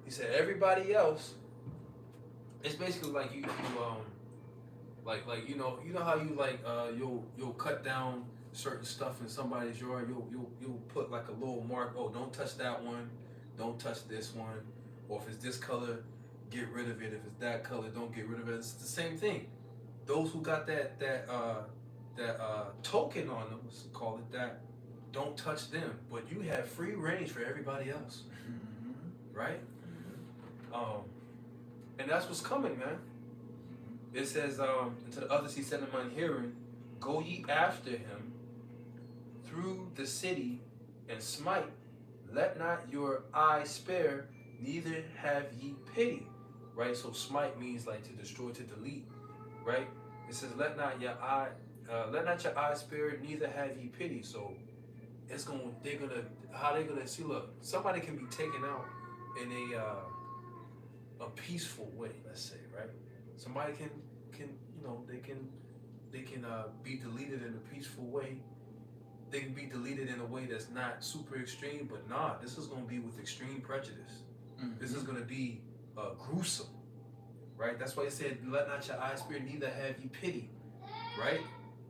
he said everybody else, it's basically like you how you you'll cut down certain stuff in somebody's yard. You'll put like a little mark. Oh, don't touch that one. Don't touch this one. Or if it's this color, get rid of it. If it's that color, don't get rid of it. It's the same thing. Those who got that token on them, let's call it that, don't touch them. But you have free range for everybody else, right? And that's what's coming, man. It says, and to the others he said in mine hearing, "Go ye after him through the city and smite. Let not your eye spare, neither have ye pity." Right? So smite means like to destroy, to delete. Right? It says, let not your eye spare, neither have ye pity. So how they gonna see, look, somebody can be taken out in a peaceful way, let's say, right? Somebody can be deleted in a peaceful way. They can be deleted in a way that's not super extreme, but nah, this is gonna be with extreme prejudice. Mm-hmm. This is gonna be gruesome, right? That's why it said, "Let not your eyes spare, neither have ye pity," right?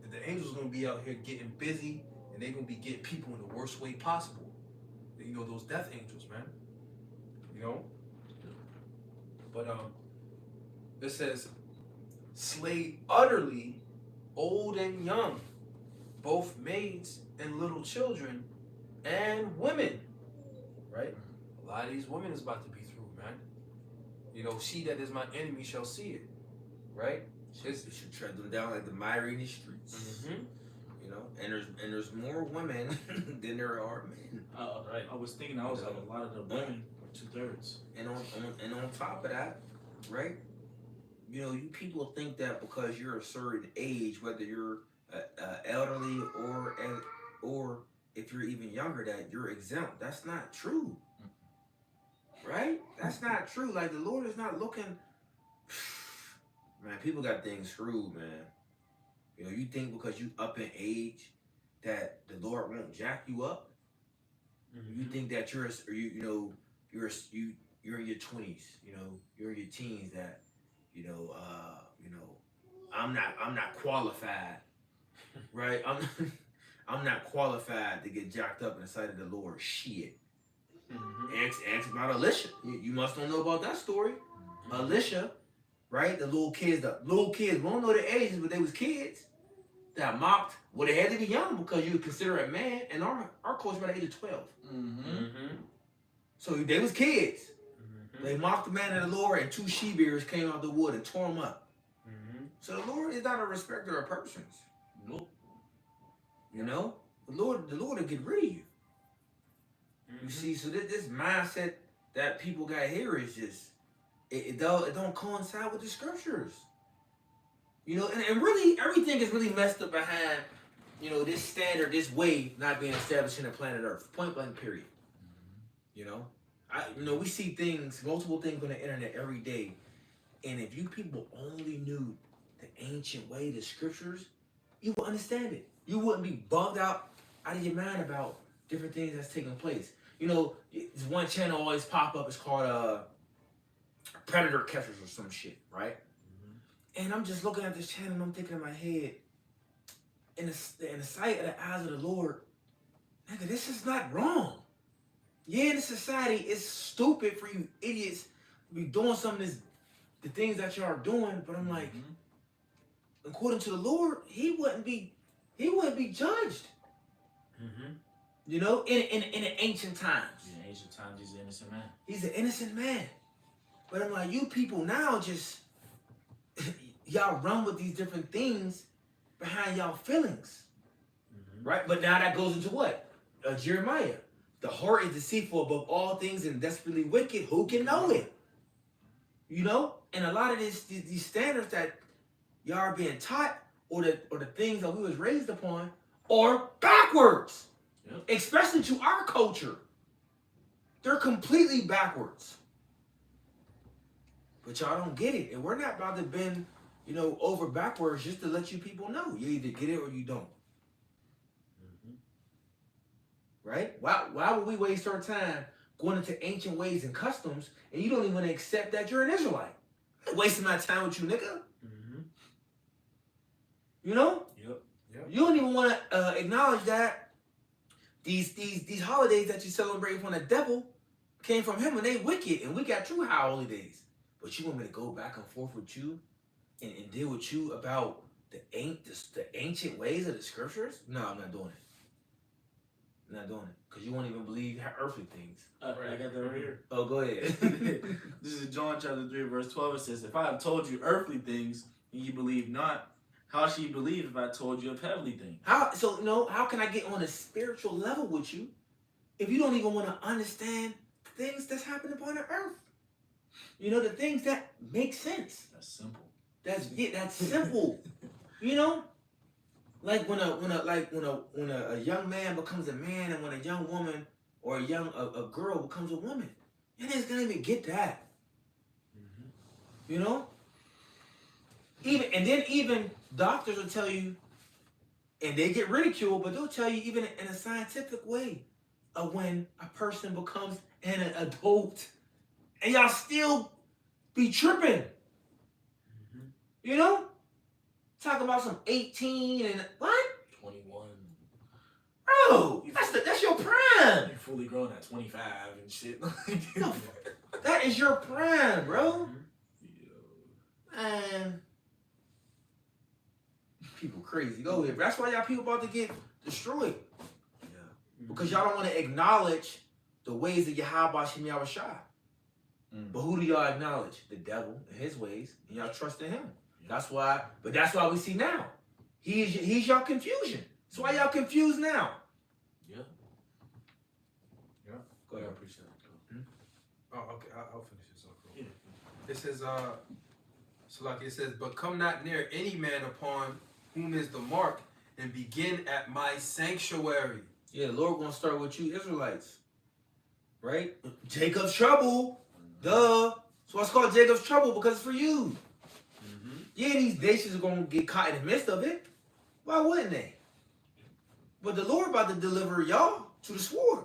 The angels gonna be out here getting busy, and they're gonna be getting people in the worst way possible. You know, those death angels, man. You know. But it says, "Slay utterly old and young, both maids and little children, and women." Right? A lot of these women is about to be through, man. You know, "She that is my enemy shall see it." Right? You should tread them down like the mire in the streets. Mm-hmm. You know, and there's more women than there are men. Right. I was thinking, I was like, a lot of the women are 2/3. And on top of that, right? You know, you people think that because you're a certain age, whether you're elderly or if you're even younger, that you're exempt. That's not true, right? That's not true. Like, the Lord is not looking. Man, people got things screwed, man. You know, you think because you up in age that the Lord won't jack you up. Mm-hmm. You think that you're in your 20s, you know, you're in your teens, that I'm not qualified, right? I'm not qualified to get jacked up in the sight of the Lord. Shit. Mm-hmm. Ask about Elisha. You must don't know about that story. Elisha, right? The little kids, we don't know their ages, but they was kids that mocked. Well, they had to be young because you would consider a man, and our culture by the age of 12. Mm-hmm. So they was kids. Mm-hmm. They mocked the man of the Lord, and 2 she-bears came out of the wood and tore him up. Mm-hmm. So the Lord is not a respecter of persons. Nope. You know, the Lord will get rid of you. Mm-hmm. You see, so this mindset that people got here is just it don't coincide with the scriptures. You know, and really everything is really messed up behind, you know, this standard, this way not being established in the planet Earth. Point blank, period. You know, we see multiple things on the internet every day, And if you people only knew the ancient way, the scriptures, you would understand it. You wouldn't be bugged out of your mind about different things that's taking place. You know, this one channel always pop up. It's called Predator Catchers or some shit, right? And I'm just looking at this channel and I'm thinking in my head, in the sight of the eyes of the Lord, nigga, this is not wrong. Yeah, in the society, it's stupid for you idiots to be doing some of this, the things that y'all are doing. But I'm like, according to the Lord, he wouldn't be judged. You know, in the ancient times. In ancient times, he's an innocent man. He's an innocent man. But I'm like, you people now just y'all run with these different things behind y'all feelings. Right? But now that goes into what? Jeremiah. The heart is deceitful above all things and desperately wicked. Who can know it? You know? And a lot of these standards that y'all are being taught or the things that we was raised upon are backwards. Yep. Especially to our culture. They're completely backwards. But y'all don't get it. And we're not about to bend, you know, over backwards just to let you people know. You either get it or you don't. Right? Why would we waste our time going into ancient ways and customs and you don't even want to accept that you're an Israelite? I'm not wasting my time with you, nigga. You know? Yep. You don't even want to acknowledge that these holidays that you celebrate from the devil came from him and they wicked and we got true high holidays. But you want me to go back and forth with you and deal with you about the ancient ways of the scriptures? No, I'm not doing it. I'm not doing it. Because you won't even believe earthly things. I got that right here. Oh, go ahead. This is John chapter 3, verse 12. It says, if I have told you earthly things and you believe not, how shall you believe if I told you of heavenly things? How can I get on a spiritual level with you if you don't even want to understand things that's happening upon the earth? You know, the things that make sense. That's simple. That's simple. You know? Like when a young man becomes a man and when a young woman or a girl becomes a woman. You just gonna even get that. You know? Even doctors will tell you, and they get ridiculed, but they'll tell you even in a scientific way of when a person becomes an adult. And y'all still be tripping. You know? Talk about some 18 and what? 21. Bro, that's your prime. You're fully grown at 25 and shit. No, that is your prime, bro. Yeah. Man. People crazy. Go ahead. That's why y'all people about to get destroyed. Yeah. Because y'all don't want to acknowledge the ways of Yahweh Shem Yahushua. But who do y'all acknowledge? The devil and his ways. And y'all trust in him. That's why we see now. He's y'all confusion. That's why y'all confused now. Yeah. Yeah. Go ahead. I appreciate it. Oh, okay. I'll finish this off. Yeah. It says, so like it says, but come not near any man upon whom is the mark, and begin at my sanctuary. Yeah, the Lord gonna start with you Israelites. Right? Jacob's trouble. Duh. So it's called Jacob's trouble because it's for you. Yeah, these nations are gonna get caught in the midst of it. Why wouldn't they? But the Lord about to deliver y'all to the sword.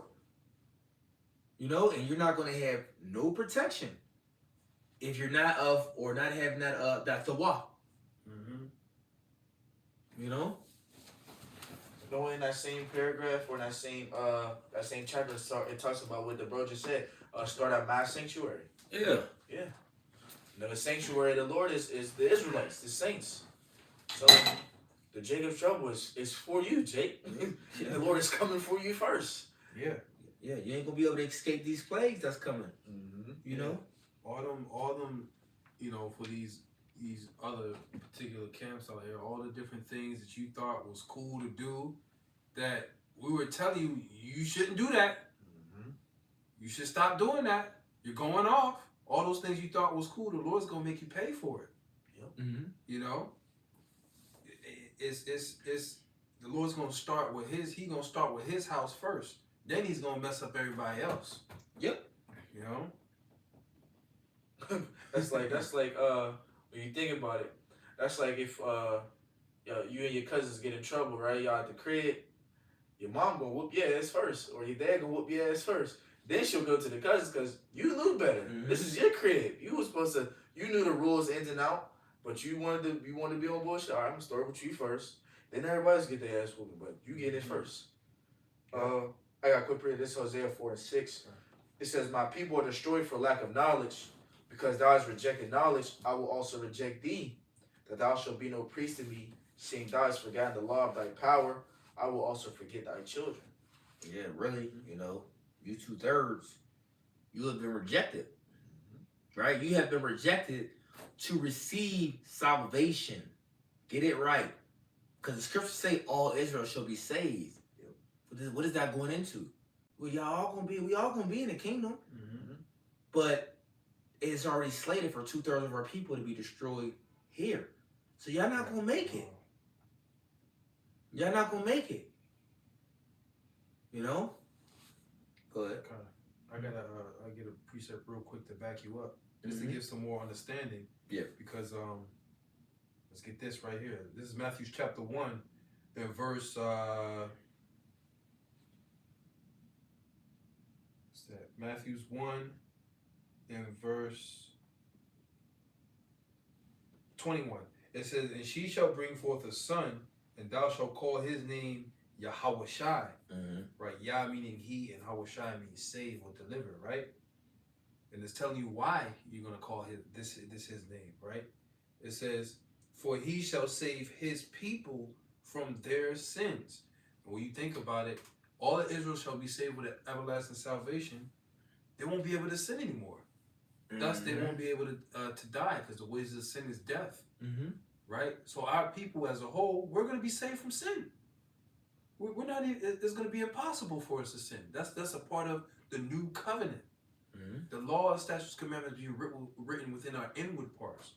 You know, and you're not gonna have no protection if you're not of or not having that tawaf. You know? No, in that same paragraph or in that same chapter, it talks about what the bro just said. Start at my sanctuary. Yeah. Yeah. Now the sanctuary of the Lord is the Israelites, the saints. So the Jacob's trouble is for you, Jake. The Lord is coming for you first. Yeah. Yeah, you ain't gonna be able to escape these plagues that's coming. You know? All them, you know, for these other particular camps out here, all the different things that you thought was cool to do, that we were telling you, you shouldn't do that. You should stop doing that. You're going off. All those things you thought was cool, the Lord's gonna make you pay for it. Yep. You know, it's the Lord's gonna start with He gonna start with His house first. Then He's gonna mess up everybody else. Yep. You know. that's like when you think about it, that's like if you and your cousins get in trouble, right? Y'all at the crib, your mom gonna whoop your ass first, or your dad gonna whoop your ass first. Then she'll go to the cousins because you knew better. Mhm. This is your crib. You was supposed to, you knew the rules ins and out, but you wanted to be on bullshit. All right, I'm gonna start with you first. Then everybody's get their ass whooping, but you get it first. I got quick read. This is Hosea 4:6. It says, "My people are destroyed for lack of knowledge, because thou hast rejected knowledge. I will also reject thee, that thou shalt be no priest to me, seeing thou hast forgotten the law of thy power. I will also forget thy children." Yeah, really. You know, you 2/3, you have been rejected, right? You have been rejected to receive salvation. Get it right, because the scriptures say all Israel shall be saved. What is that going into? Well, we all gonna be in the kingdom, but it's already slated for 2/3 of our people to be destroyed here. So y'all not gonna make it. Y'all not gonna make it. You know? Go ahead. Okay. I get a precept real quick to back you up, just Mhm. to give some more understanding. Yeah. Because let's get this right here. This is Matthew chapter 1, then verse what's that? Matthew's 1 and verse 21. It says, "And she shall bring forth a son, and thou shalt call his name Yahawashai." Right? Yah meaning he, and Hawashai means save or deliver, right? And it's telling you why you're gonna call this his name, right? It says, "For he shall save his people from their sins." And when you think about it, all of Israel shall be saved with an everlasting salvation. They won't be able to sin anymore. Thus, they won't be able to die, because the wages of sin is death. Right? So our people as a whole, we're going to be saved from sin. We're not even, it's going to be impossible for us to sin. That's a part of the new covenant. The law, statutes, commandments being written within our inward parts,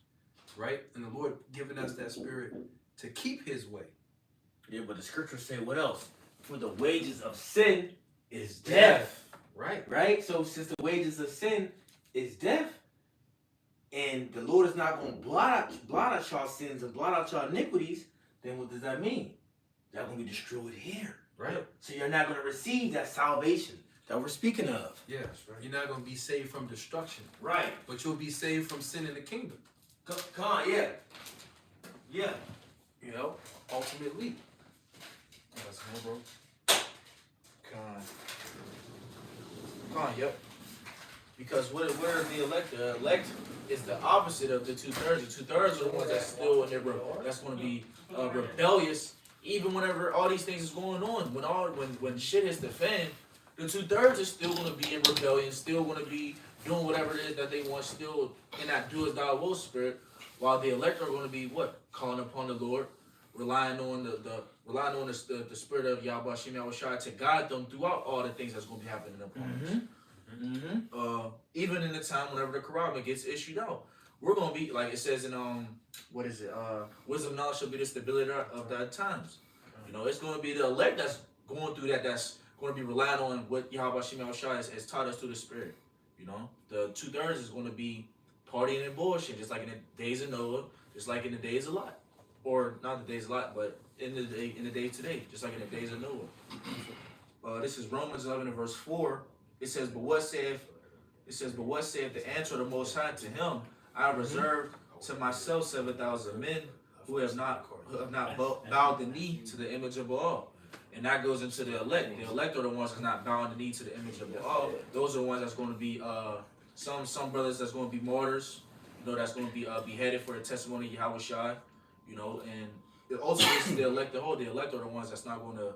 right? And the Lord giving us that spirit to keep his way. Yeah, but the scriptures say what else? For the wages of sin is death. Right. Right? So since the wages of sin is death, and the Lord is not going to blot out y'all sins and blot out y'all iniquities, then what does that mean? They're going to be destroyed here. Right. So you're not going to receive that salvation that we're speaking of. Yes, right. You're not going to be saved from destruction. Right. But you'll be saved from sin in the kingdom. Come on, yeah. Yeah. You know, ultimately. That's more, bro. Yep. Because what are the elect? The elect is the opposite of the 2/3. The 2/3 are the ones that's still in their that's going to be rebellious, even whenever all these things is going on. When shit hits the fan, the 2/3 is still going to be in rebellion, still going to be doing whatever it is that they want, still in that do as thou will spirit. While the elect are going to be what? Calling upon the Lord, relying on the spirit of Yahweh Shem Yahushua to guide them throughout all the things that's going to be happening upon us. Even in the time whenever the Quran gets issued out, we're gonna be like it says in what is it? Wisdom, knowledge shall be the stability of thy times. You know, it's gonna be the elect that's going through that. That's going to be relying on what Yahweh Shem Yahushua has taught us through the Spirit. You know, the 2/3 is going to be partying and bullshit, just like in the days of Noah, just like in the days of Lot, or not the days of Lot, but in the day today, just like in the days of Noah. This is Romans 11 and verse 4. It says, but what saith the answer of the Most High to him? I have reserved to myself 7,000 men who have not bowed the knee to the image of Baal. And that goes into the elect. The elect are the ones that's not bowing the knee to the image of Baal. Those are the ones that's going to be some brothers that's going to be martyrs. You know, that's going to be beheaded for the testimony of Yahweh Shai. You know, and ultimately the elect are the ones that's not going to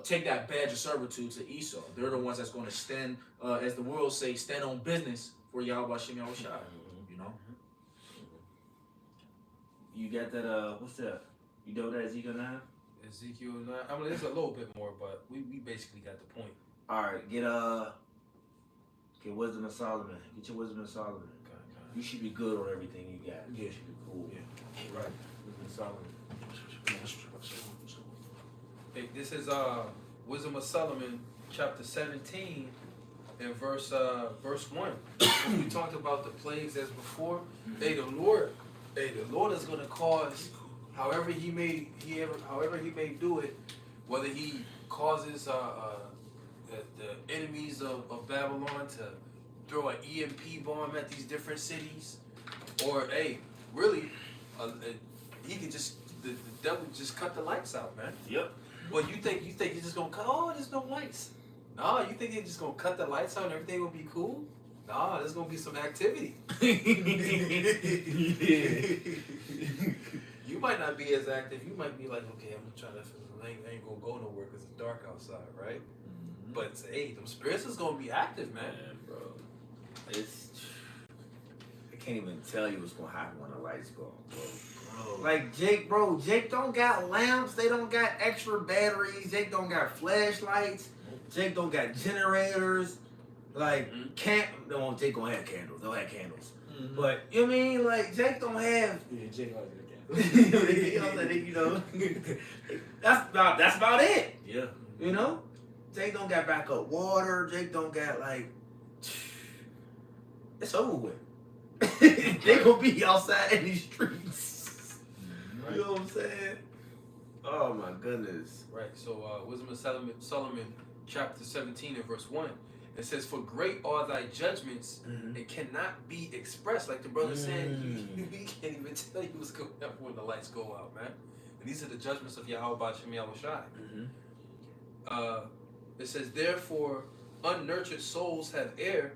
take that badge of servitude to Esau. They're the ones that's going to stand, as the world say, stand on business for Yahweh Shem Yahushua. You know. You got that? What's that? You know that Ezekiel 9? Ezekiel 9. I mean, there's a little bit more, but we basically got the point. All right, get Wisdom of Solomon. Get your Wisdom of Solomon. Okay. You should be good on everything you got. Yeah. You should be cool. Yeah. Right. Wisdom of Solomon. Hey, this is Wisdom of Solomon, chapter 17, in verse 1, when we talked about the plagues as before, hey, the Lord is gonna cause however he may do it, whether he causes the enemies of Babylon to throw an EMP bomb at these different cities, or hey, really, he could just the devil just cut the lights out, man. Yep. Well, you think you're just gonna cut? Oh, there's no lights. Nah, you think they're just gonna cut the lights out and everything will be cool? Nah, there's gonna be some activity. You might not be as active. You might be like, okay, I'm gonna try to. I ain't gonna go nowhere because it's dark outside, right? But hey, them spirits is gonna be active, man. Man, bro. I can't even tell you what's gonna happen when the lights go, bro. Like Jake don't got lamps. They don't got extra batteries. Jake don't got flashlights. Jake don't got generators. Like Jake gonna have candles. They'll have candles. But you know what I mean? Like Jake don't have. Yeah, Jake always you know, that's about it. Yeah. You know, Jake don't got backup water. Jake don't got like. It's over with. They gonna be outside in these streets. Right. You know what I'm saying? Oh my goodness. Right. So Wisdom of Solomon, chapter 17 and verse 1. It says, "For great are thy judgments, and cannot be expressed." Like the brother said, we can't even tell you what's going to happen when the lights go out, man. And these are the judgments of Yahweh B'Shem Yahushai. It says, "Therefore, unnurtured souls have erred,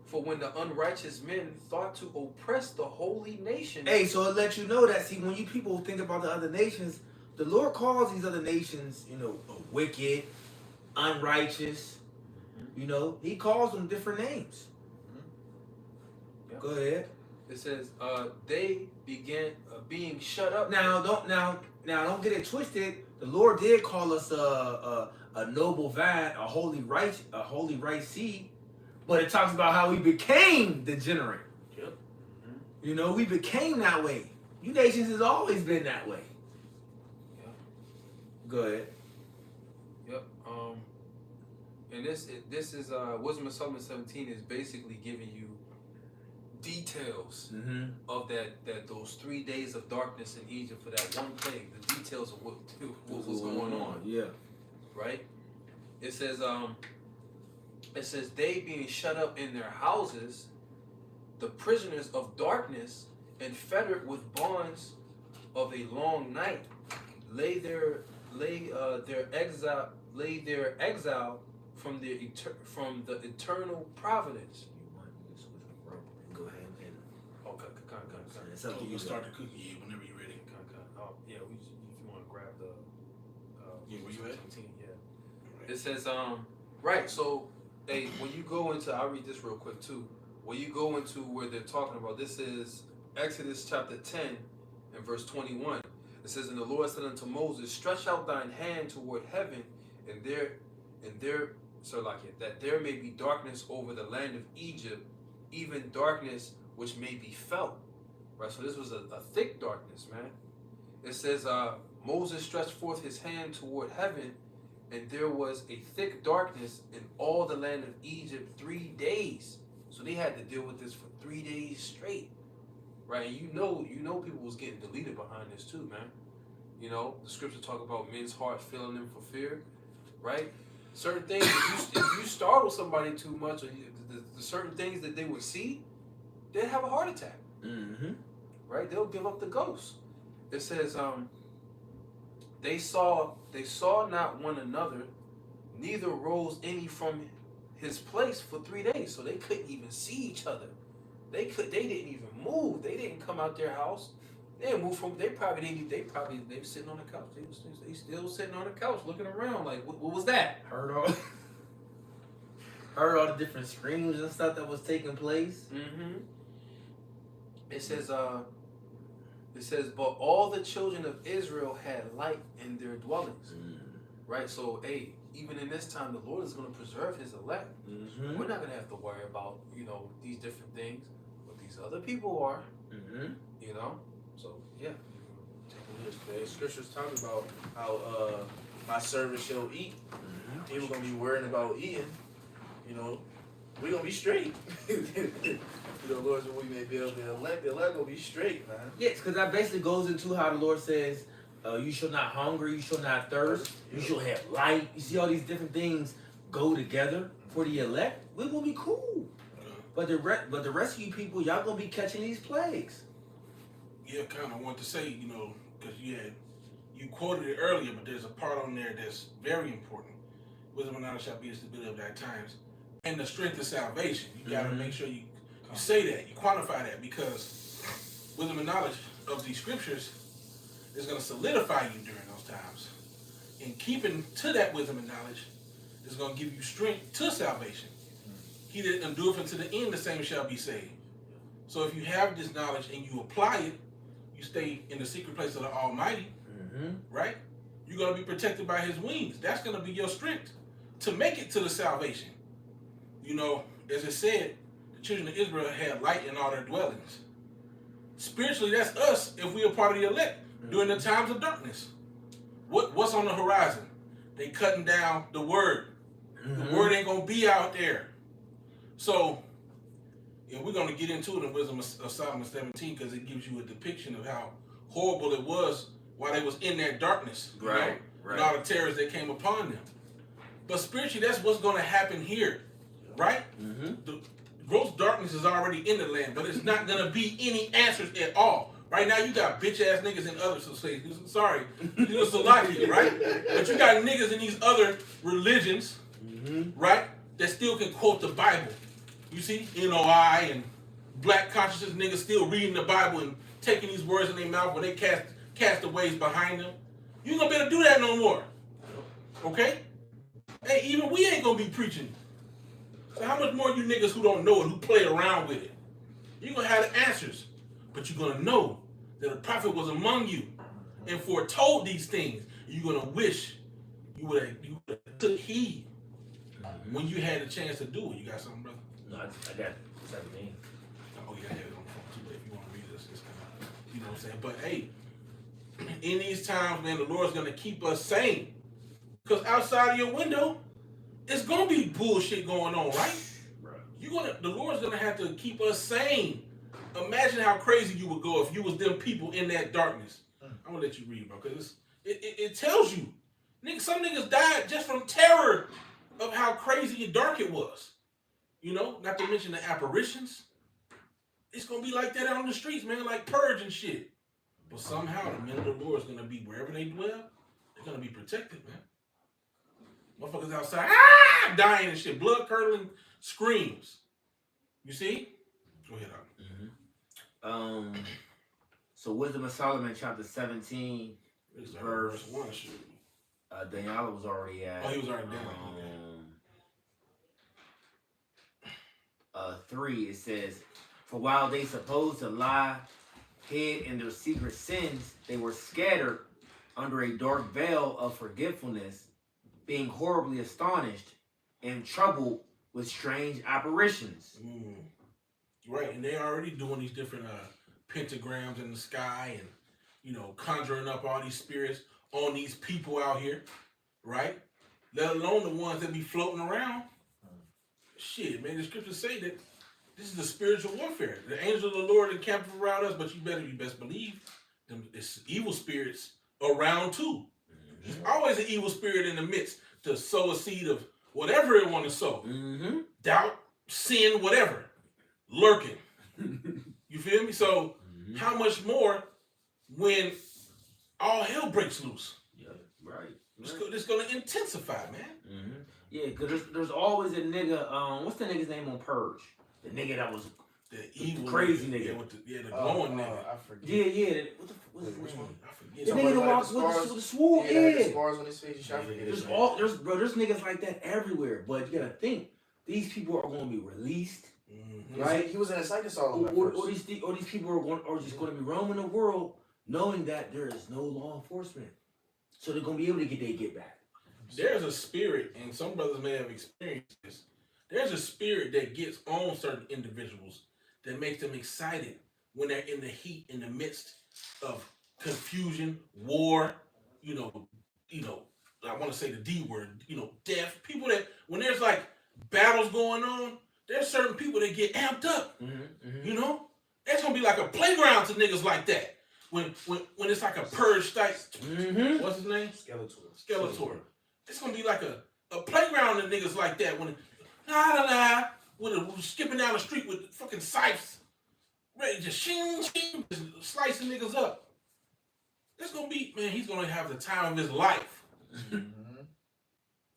for when the unrighteous men thought to oppress the holy nation." Hey, so it lets you know that, see, when you people think about the other nations, the Lord calls these other nations, you know, wicked, unrighteous. You know, he calls them different names. Yeah. Go ahead. It says, "They began being shut up." Now don't get it twisted. The Lord did call us a noble vine, a holy right seed, but it talks about how we became degenerate. Yep. You know, we became that way. You nations has always been that way. Yeah. Go ahead. Yep. And this is Wisdom of Solomon 17 is basically giving you details of those 3 days of darkness in Egypt for that one plague. The details of what was going on. Yeah. Right. It says they being shut up in their houses, the prisoners of darkness, and fettered with bonds of a long night, lay their exile from the eternal providence. Go ahead. Okay, It's up to you. We'll start the cookie. Yeah, whenever you're ready. Yeah, if you want to grab the. Yeah, where you at? 17, yeah. It says right. So when you go into, I'll read this real quick too. When you go into where they're talking about, this is Exodus chapter 10 and verse 21. It says, "And the Lord said unto Moses, stretch out thine hand toward heaven, and that there may be darkness over the land of Egypt, even darkness which may be felt." Right, so this was a thick darkness, man. It says, Moses stretched forth his hand toward heaven, and there was a thick darkness in all the land of Egypt 3 days. So they had to deal with this for 3 days straight. Right, and you know people was getting deleted behind this too, man. You know, the scriptures talk about men's heart filling them for fear, right? Certain things, if you startle somebody too much, or the certain things that they would see, they'd have a heart attack. Right? They'll give up the ghost. It says, they saw not one another, neither rose any from his place for 3 days. So they couldn't even see each other. They didn't even move. They didn't come out their house. They didn't move from. They were sitting on the couch. They still sitting on the couch looking around like, what was that? Heard all the different screams and stuff that was taking place. It says, but all the children of Israel had light in their dwellings. Right? So, hey, even in this time, the Lord is going to preserve his elect. We're not going to have to worry about, these different things. But these other people are, So, yeah. The scriptures talk about how my servant shall eat. People going to be worrying about eating, we gonna be straight. You know, Lord, so we may be able to elect. The elect gonna be straight, man. Yes, because that basically goes into how the Lord says, you shall not hunger, you shall not thirst, you shall have light. You see all these different things go together for the elect. We're gonna be cool. But the rest of you people, y'all gonna be catching these plagues. Yeah, kind of want to say, you know, because you quoted it earlier, but there's a part on there that's very important. Wisdom and knowledge shall be the stability of thy times, and the strength of salvation. You got to make sure you say that, you quantify that, because wisdom and knowledge of these scriptures is going to solidify you during those times. And keeping to that wisdom and knowledge is going to give you strength to salvation. He that endureth unto the end, the same shall be saved. So if you have this knowledge and you apply it, you stay in the secret place of the Almighty, right? You're going to be protected by his wings. That's going to be your strength to make it to the salvation. You know, as it said, the children of Israel had light in all their dwellings. Spiritually, that's us if we are part of the elect during the times of darkness. What's on the horizon? They cutting down the word. The word ain't going to be out there. So, and we're going to get into it in Wisdom of Solomon 17 because it gives you a depiction of how horrible it was while they was in that darkness. Right. And all the terrors that came upon them. But spiritually, that's what's going to happen here. Right? The gross darkness is already in the land, but it's not going to be any answers at all. Right now, you got bitch-ass niggas in others who say, sorry, it's a lot here, right? But you got niggas in these other religions, right, that still can quote the Bible. You see, NOI and black consciousness niggas still reading the Bible and taking these words in their mouth when they cast the ways behind them. You ain't gonna be able to do that no more. Okay? Hey, even we ain't gonna be preaching. So how much more you niggas who don't know it, who play around with it? You're gonna have the answers, but you're gonna know that a prophet was among you and foretold these things. You're gonna wish you would have took heed when you had a chance to do it. You got something, brother? No, I got 17. Oh yeah, I have it on the phone too. But if you want to read this, it's kind of, you know what I'm saying. But hey, in these times, man, the Lord's gonna keep us sane. Because outside of your window, it's gonna be bullshit going on, right? The Lord's gonna have to keep us sane. Imagine how crazy you would go if you was them people in that darkness. I'm gonna let you read, bro, because it tells you. Some niggas died just from terror of how crazy and dark it was. You know, not to mention the apparitions. It's gonna be like that out on the streets, man, like purge and shit. But somehow the men of the Lord is gonna be wherever they dwell, they're gonna be protected, man. Motherfuckers outside, dying and shit, blood curdling screams. You see? Go ahead, So Wisdom of Solomon, chapter 17, verse 1. Shit. Daniela was already at. Oh, he was already down. 3, it says, for while they supposed to lie hid in their secret sins, they were scattered under a dark veil of forgetfulness, being horribly astonished and troubled with strange apparitions. Right, and they already doing these different pentagrams in the sky and, you know, conjuring up all these spirits on these people out here, right? Let alone the ones that be floating around. Shit, man, the scriptures say that this is the spiritual warfare. The angels of the Lord encamp around us, but you best believe them, it's evil spirits around too. There's always an evil spirit in the midst to sow a seed of whatever it want to sow. Doubt, sin, whatever. Lurking. You feel me? So how much more when all hell breaks loose? Yeah, right. It's going to intensify, man. Yeah, because there's always a nigga, what's the nigga's name on Purge? The nigga that was the evil crazy nigga. Yeah, the glowing nigga. I forget. Yeah. What's his name? I forget. The nigga that walks with the swoop. The scars on his face. I forget. There's niggas like that everywhere. But you gotta think, these people are going to be released, right? He was in a psych asylum. Or these people are just going to be roaming the world, knowing that there is no law enforcement, so they're going to be able to get their get back. There's a spirit, and some brothers may have experienced this. There's a spirit that gets on certain individuals that makes them excited when they're in the heat, in the midst of confusion, war, you know, I want to say the D word, death. People that, when there's like battles going on, there's certain people that get amped up. Mm-hmm. You know, that's gonna be like a playground to niggas like that. When it's like a purge type. Mm-hmm. What's his name? Skeletor. It's gonna be like a playground to niggas like that. When with skipping down the street with fucking scythes, ready to shing, just slicing niggas up. It's gonna be, man. He's gonna have the time of his life.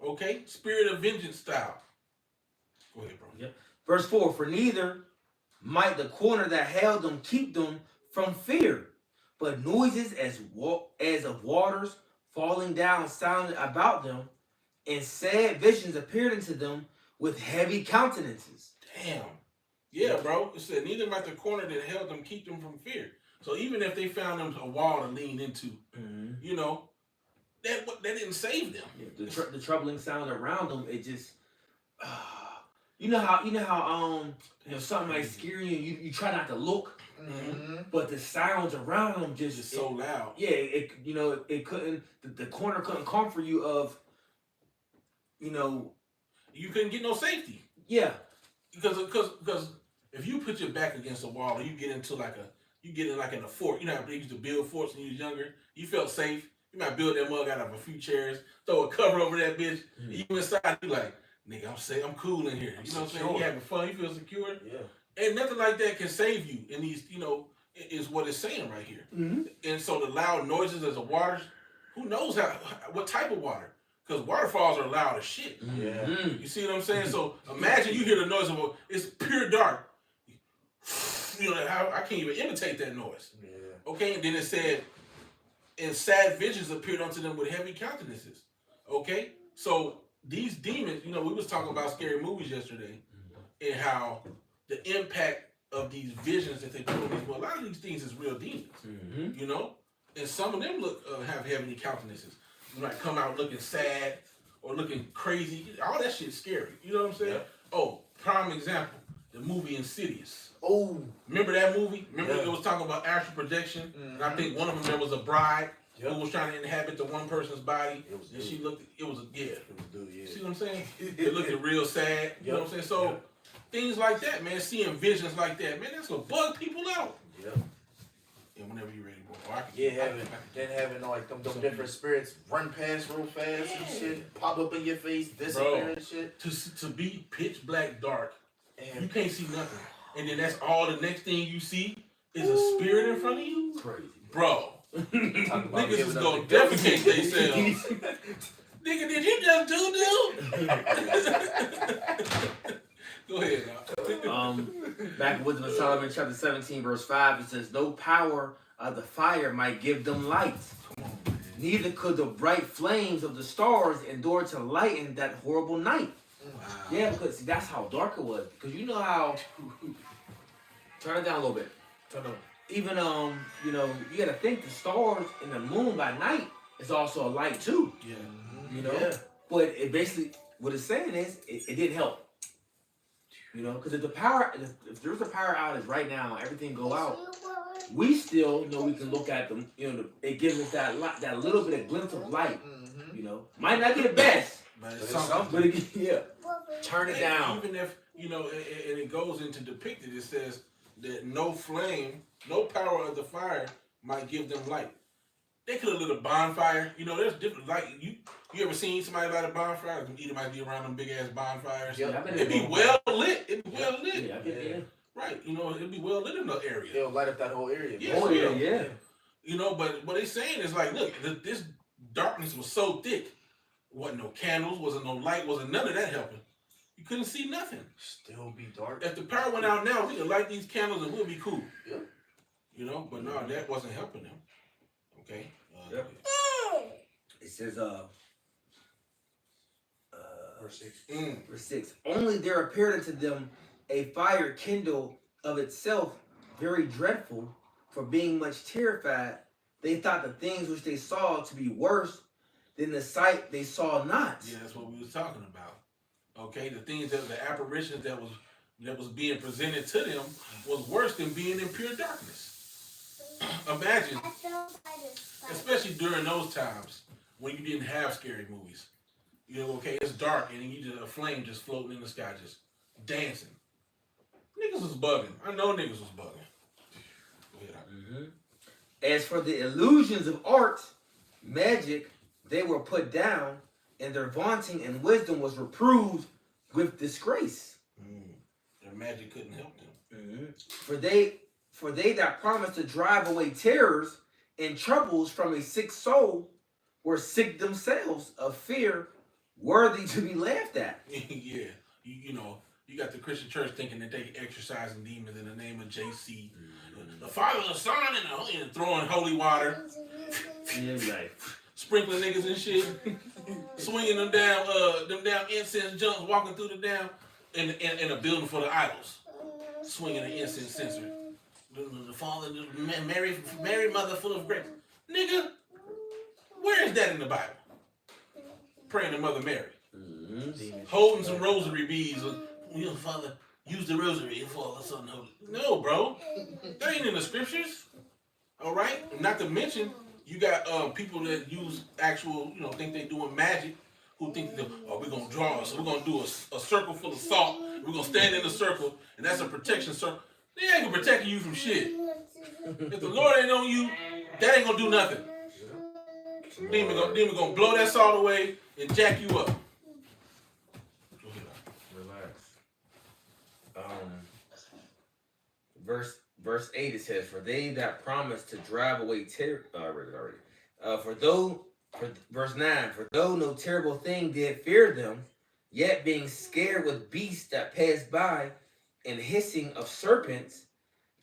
Okay, spirit of vengeance style. Go ahead, bro. Yep. Verse 4, for neither might the corner that held them keep them from fear, but noises as of waters falling down sounded about them, and sad visions appeared unto them with heavy countenances. Damn. Yeah, bro. It said neither might the corner that held them keep them from fear. So even if they found them a wall to lean into, you know, that didn't save them. Yeah, the troubling sound around them, it just, you know how something might scare you, and you try not to look, but the sounds around them just It's so loud. Yeah, it couldn't. The corner couldn't comfort you of, You couldn't get no safety. Yeah. Because if you put your back against a wall or you get in like in a fort, you know how they used to build forts when you was younger? You felt safe. You might build that mug out of a few chairs, throw a cover over that bitch. You inside, you like, nigga, I'm safe, I'm cool in here. You know what I'm saying? You having fun, you feel secure. Yeah. And nothing like that can save you in these, is what it's saying right here. And so the loud noises as the waters, who knows what type of water? Because waterfalls are loud as shit. Yeah. You see what I'm saying? So imagine you hear the noise of it's pure dark. I can't even imitate that noise. Yeah. Okay, and then it said, and sad visions appeared unto them with heavy countenances. Okay, so these demons, we was talking about scary movies yesterday, and how the impact of these visions that they put on these, well, a lot of these things is real demons, and some of them have heavy countenances. You might come out looking sad or looking crazy. All that shit's scary. You know what I'm saying? Yep. Oh, prime example, the movie Insidious. Oh. Remember that movie? Remember Yeah. it was talking about astral projection? And I think one of them there was a bride Yep. who was trying to inhabit the one person's body. It was And dude. she looked, it was Dude, yeah. see what I'm saying? It looked real sad. You know what I'm saying? So Yep. things like that, man, seeing visions like that, man, that's gonna bug people out. Yeah. And whenever you're ready, bro. I can, Having like them different spirits run past real fast and shit, pop up in your face, disappear and shit. to be pitch black dark, you And can't see nothing. And then that's all the next thing you see is a spirit in front of you? Crazy. Bro. talk about Niggas giving is up gonna the ghost. defecate themselves. Nigga, did you just do? Go ahead, now. Back in Wisdom of Solomon, chapter 17, verse 5, it says, no power of the fire might give them light. Neither could the bright flames of the stars endure to lighten that horrible night. Wow. Yeah, because see, that's how dark it was. Because you know how, turn it down a little bit. Turn on. Even, you gotta think the stars and the moon by night is also a light too. Yeah. Yeah. But it basically, what it's saying is, it didn't help. Because if if there's a power outage right now, everything go out, we still know we can look at them. It gives us that little bit of glimpse of light. Might not be the best, But But it's it's something. but turn it down. Even if, and it goes into depicted, it says that no flame, no power of the fire might give them light. They could have lit a bonfire. There's different, like, you ever seen somebody light a bonfire? Either might be around them big ass bonfires. Yeah, I've been It'd there be before. well lit. It'd be well lit. Yeah, I've been there. Right. It'd be well lit in the area. It'll light up that whole area. Yeah. Oh yeah, yeah. But what they're saying is like, look, this darkness was so thick. Wasn't no candles, wasn't no light, wasn't none of that helping. You couldn't see nothing. Still be dark. If the power went out now, we could light these candles and we'll be cool. Yeah. But no, that wasn't helping them. Okay. Yep. It says, Verse 6. verse 6, only there appeared unto them a fire kindled of itself, very dreadful, for being much terrified, they thought the things which they saw to be worse than the sight they saw not. Yeah, that's what we was talking about. Okay, the things the apparitions that was being presented to them was worse than being in pure darkness. Imagine, especially during those times when you didn't have scary movies. Okay, it's dark and you just a flame just floating in the sky, just dancing. Niggas was bugging. I know niggas was bugging. Go ahead. Mm-hmm. As for the illusions of art, magic, they were put down, and their vaunting and wisdom was reproved with disgrace. Their magic couldn't help them. Mm-hmm. For they that promised to drive away terrors and troubles from a sick soul were sick themselves of fear, worthy to be laughed at. Yeah, you know, you got the Christian church thinking that they exorcising demons in the name of JC, the Father, the Son, and throwing holy water, Yeah, right. sprinkling niggas and shit, swinging them down incense junks, walking through the damn in a building for the idols, swinging the incense censer. The Father, Mary, Mother, full of grace, nigga. Where is that in the Bible? Praying to Mother Mary. Mm-hmm. Holding some rosary beads. Father, use the rosary for the Son Holy. No, bro. That ain't in the scriptures. All right? Not to mention, you got people that use actual, think they doing magic, who think that, we're going to draw us. So we're going to do a circle full of salt. We're going to stand in a circle, and that's a protection circle. They ain't going to protect you from shit. If the Lord ain't on you, that ain't going to do nothing. Demon gonna blow that salt away and jack you up. Relax. Verse 8 it says, "For they that promise to drive away terror." Verse 9, "For though no terrible thing did fear them, yet being scared with beasts that passed by, and hissing of serpents,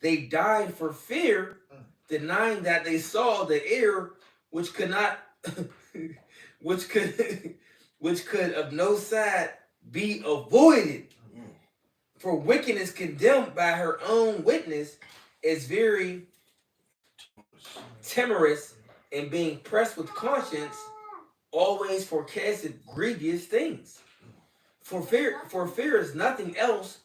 they died for fear, denying that they saw the error which could not, which could of no side be avoided. For wickedness condemned by her own witness is very timorous, and being pressed with conscience, always forecasted grievous things. For fear is nothing else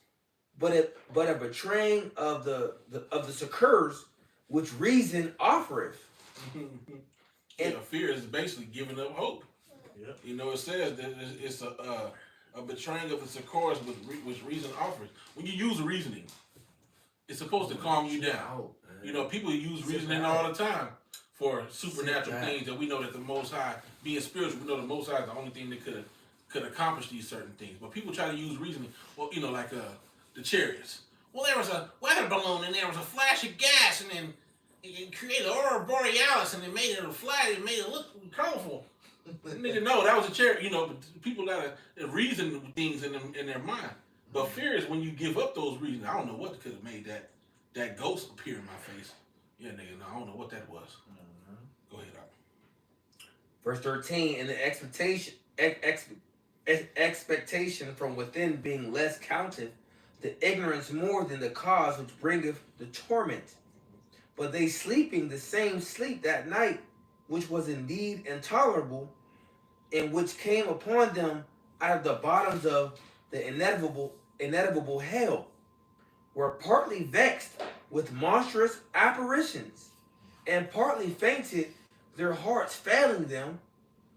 but a betraying of the succors which reason offereth." And fear is basically giving up hope. Yep. It says that it's a betraying of the succors which reason offers. When you use reasoning, it's supposed to calm you down. People use reasoning all the time for supernatural things that we know that the Most High, being spiritual, we know the Most High is the only thing that could accomplish these certain things. But people try to use reasoning. Well, like the chariots. Well, there was a weather balloon and there was a flash of gas, and then it created aurora borealis, and it made it flat. It made it look colorful. Nigga, no, that was a chariot. But people gotta reason things in their mind. But fear is when you give up those reasons. I don't know what could have made that ghost appear in my face. Yeah, nigga, no, I don't know what that was. Go ahead, out. Verse 13, "And the expectation from within being less counted, the ignorance more than the cause which bringeth the torment. But they sleeping the same sleep that night, which was indeed intolerable, and which came upon them out of the bottoms of the inevitable hell, were partly vexed with monstrous apparitions, and partly fainted, their hearts failing them,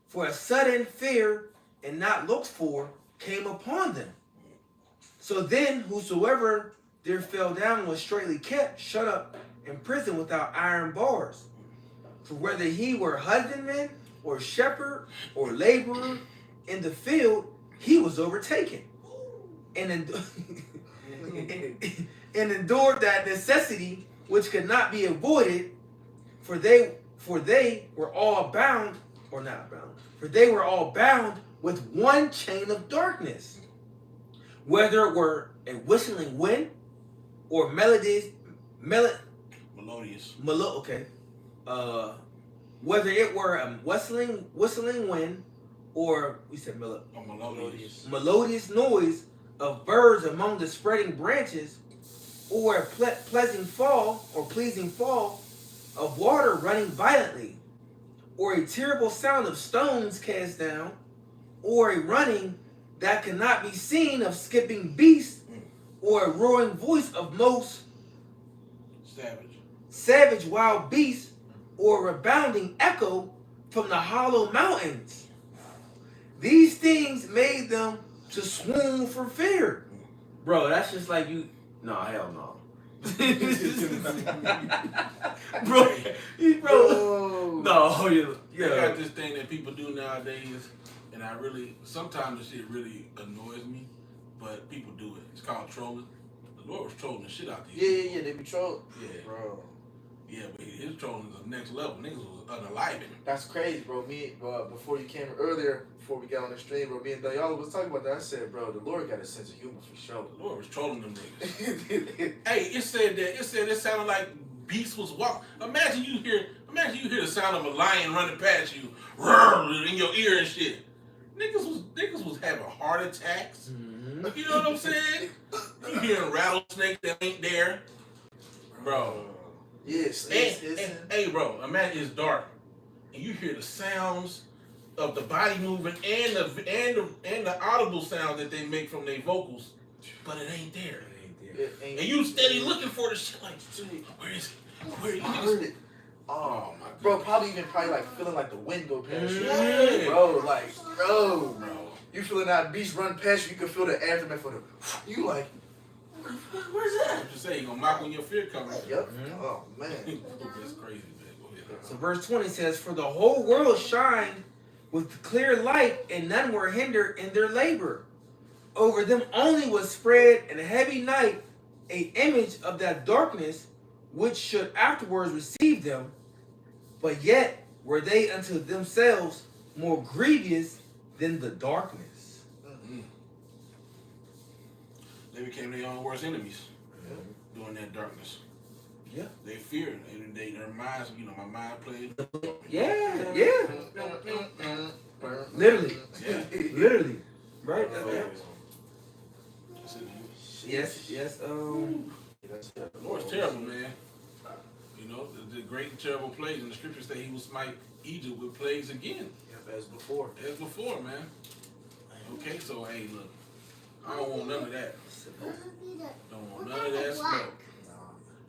for a sudden fear and not looked for came upon them. So then whosoever there fell down was straightly kept, shut up in prison without iron bars. For whether he were husbandman or shepherd or laborer in the field, he was overtaken, and endured that necessity which could not be avoided. For they were all bound, or not bound. For they were all bound with one chain of darkness, whether it were a whistling wind or melodious. Whether it were a whistling wind, or we said melodious noise of birds among the spreading branches, or a pleasing fall of water running violently, or a terrible sound of stones cast down, or a running that cannot be seen of skipping beasts, or a roaring voice of most savage wild beasts, or a rebounding echo from the hollow mountains. These things made them to swoon for fear. Bro, that's just like you No, hell no. bro. bro. No, They yeah. got this thing that people do nowadays, and sometimes this shit really annoys me, but people do it. It's called trolling. The Lord was trolling the shit out these people. Yeah. They be trolling. Yeah. Bro. Yeah, but his trolling is the next level. Niggas was unaliving. That's crazy, bro. Before you came earlier, before we got on the stream, bro, me and Dayala was talking about that. I said, bro, the Lord got a sense of humor for sure. The Lord was trolling them niggas. Hey, it said it sounded like beasts was walking. Imagine you hear the sound of a lion running past you, in your ear and shit. Niggas was having heart attacks. Mm-hmm. You know what I'm saying? You hearing rattlesnakes that ain't there, bro. Yes. Hey, bro, imagine it's dark and you hear the sounds of the body moving and the audible sound that they make from their vocals, but it ain't there. And you steady looking for the shit like, where is it? Where is I heard it? it. Oh my God. bro, probably like feeling like the wind go past you. Yeah. Bro. Bro. You feeling that beast run past you, you can feel the aftermath for the. You like, where's that? What you say? You gonna mock when your fear comes? Yep. Oh man. That's crazy, man. Go ahead. So verse 20 says, "For the whole world shined with clear light, and none were hindered in their labor. Over them only was spread in a heavy night a image of that darkness which should afterwards receive them, but yet were they unto themselves more grievous than the darkness." They became their own worst enemies during that darkness. Yeah. They feared, and their minds, my mind played. Yeah. Literally. Yeah. Literally. Right? That's it. Yes. The Lord's terrible, man. The great and terrible plagues, and the scriptures say he will smite Egypt with plagues again. Yep, as before. As before, man. Okay, so hey, look, I don't want none of that. Don't want none of that smoke.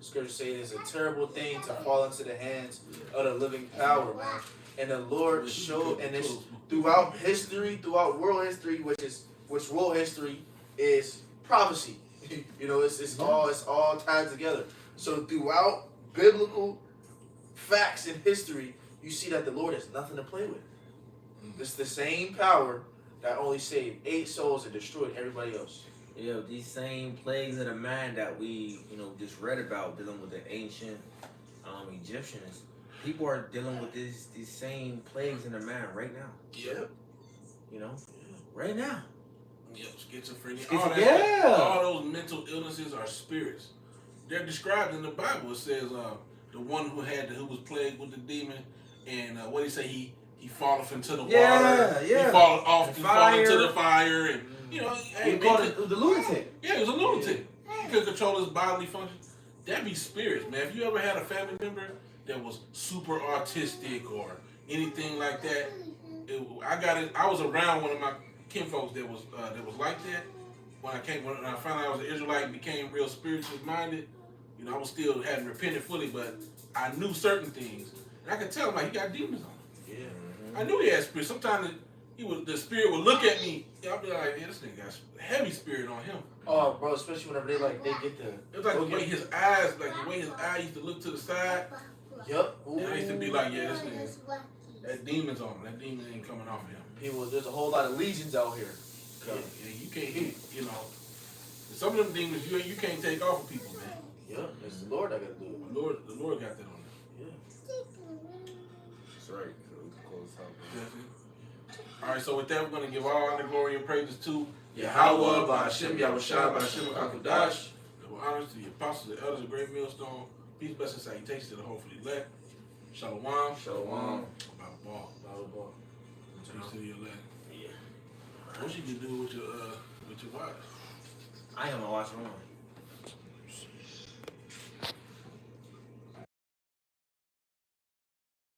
Scripture says it's a terrible thing to fall into the hands of the living power, man. And the Lord showed, and it's throughout history, throughout world history, which world history is prophecy. It's all tied together. So throughout biblical facts and history, you see that the Lord has nothing to play with. It's the same power that only saved 8 souls and destroyed everybody else. Yeah, these same plagues of the mind that we, just read about dealing with the ancient Egyptians. People are dealing with these same plagues in their mind right now. Yep. Right now. Yep, schizophrenia. Yeah. All those mental illnesses are spirits. They're described in the Bible. It says the one who was plagued with the demon, and what did he say? He falleth into the water. Yeah. He fall into the fire, and He hey, called it the lunatic. yeah, he was a lunatic. He couldn't control his bodily functions. That'd be spirits, man. If you ever had a family member that was super autistic or anything like that, I was around one of my kinfolks that was like that. When I found out I was an Israelite and became real spiritually minded, I was still hadn't repented fully, but I knew certain things, and I could tell him he got demons on him. I knew he had spirits. Sometimes the spirit would look at me. I'd be like, this nigga got a heavy spirit on him. Oh, bro, especially whenever they get the. It was like the way his eyes used to look to the side. Yup. And I used to be like, this nigga, that demon's on him. That demon ain't coming off of him. People, there's a whole lot of legions out here. Yeah, you can't, some of them demons you can't take off of people, man. Yup, it's the Lord that got to do it. The Lord got that on him. That's right. So we can close out. All right, so with that, we're going to give all honor, glory, and praises to Yahweh, by Hashem, Yahushua, by Hashem, HaKadosh. Double honors to the apostles, the elders of Great Millstone. Peace, blessings, salutations to the hopefully elect. Shalom. Shalom. Ball. Peace to the elect. Yeah. What you can do with your wife? I am a watch on.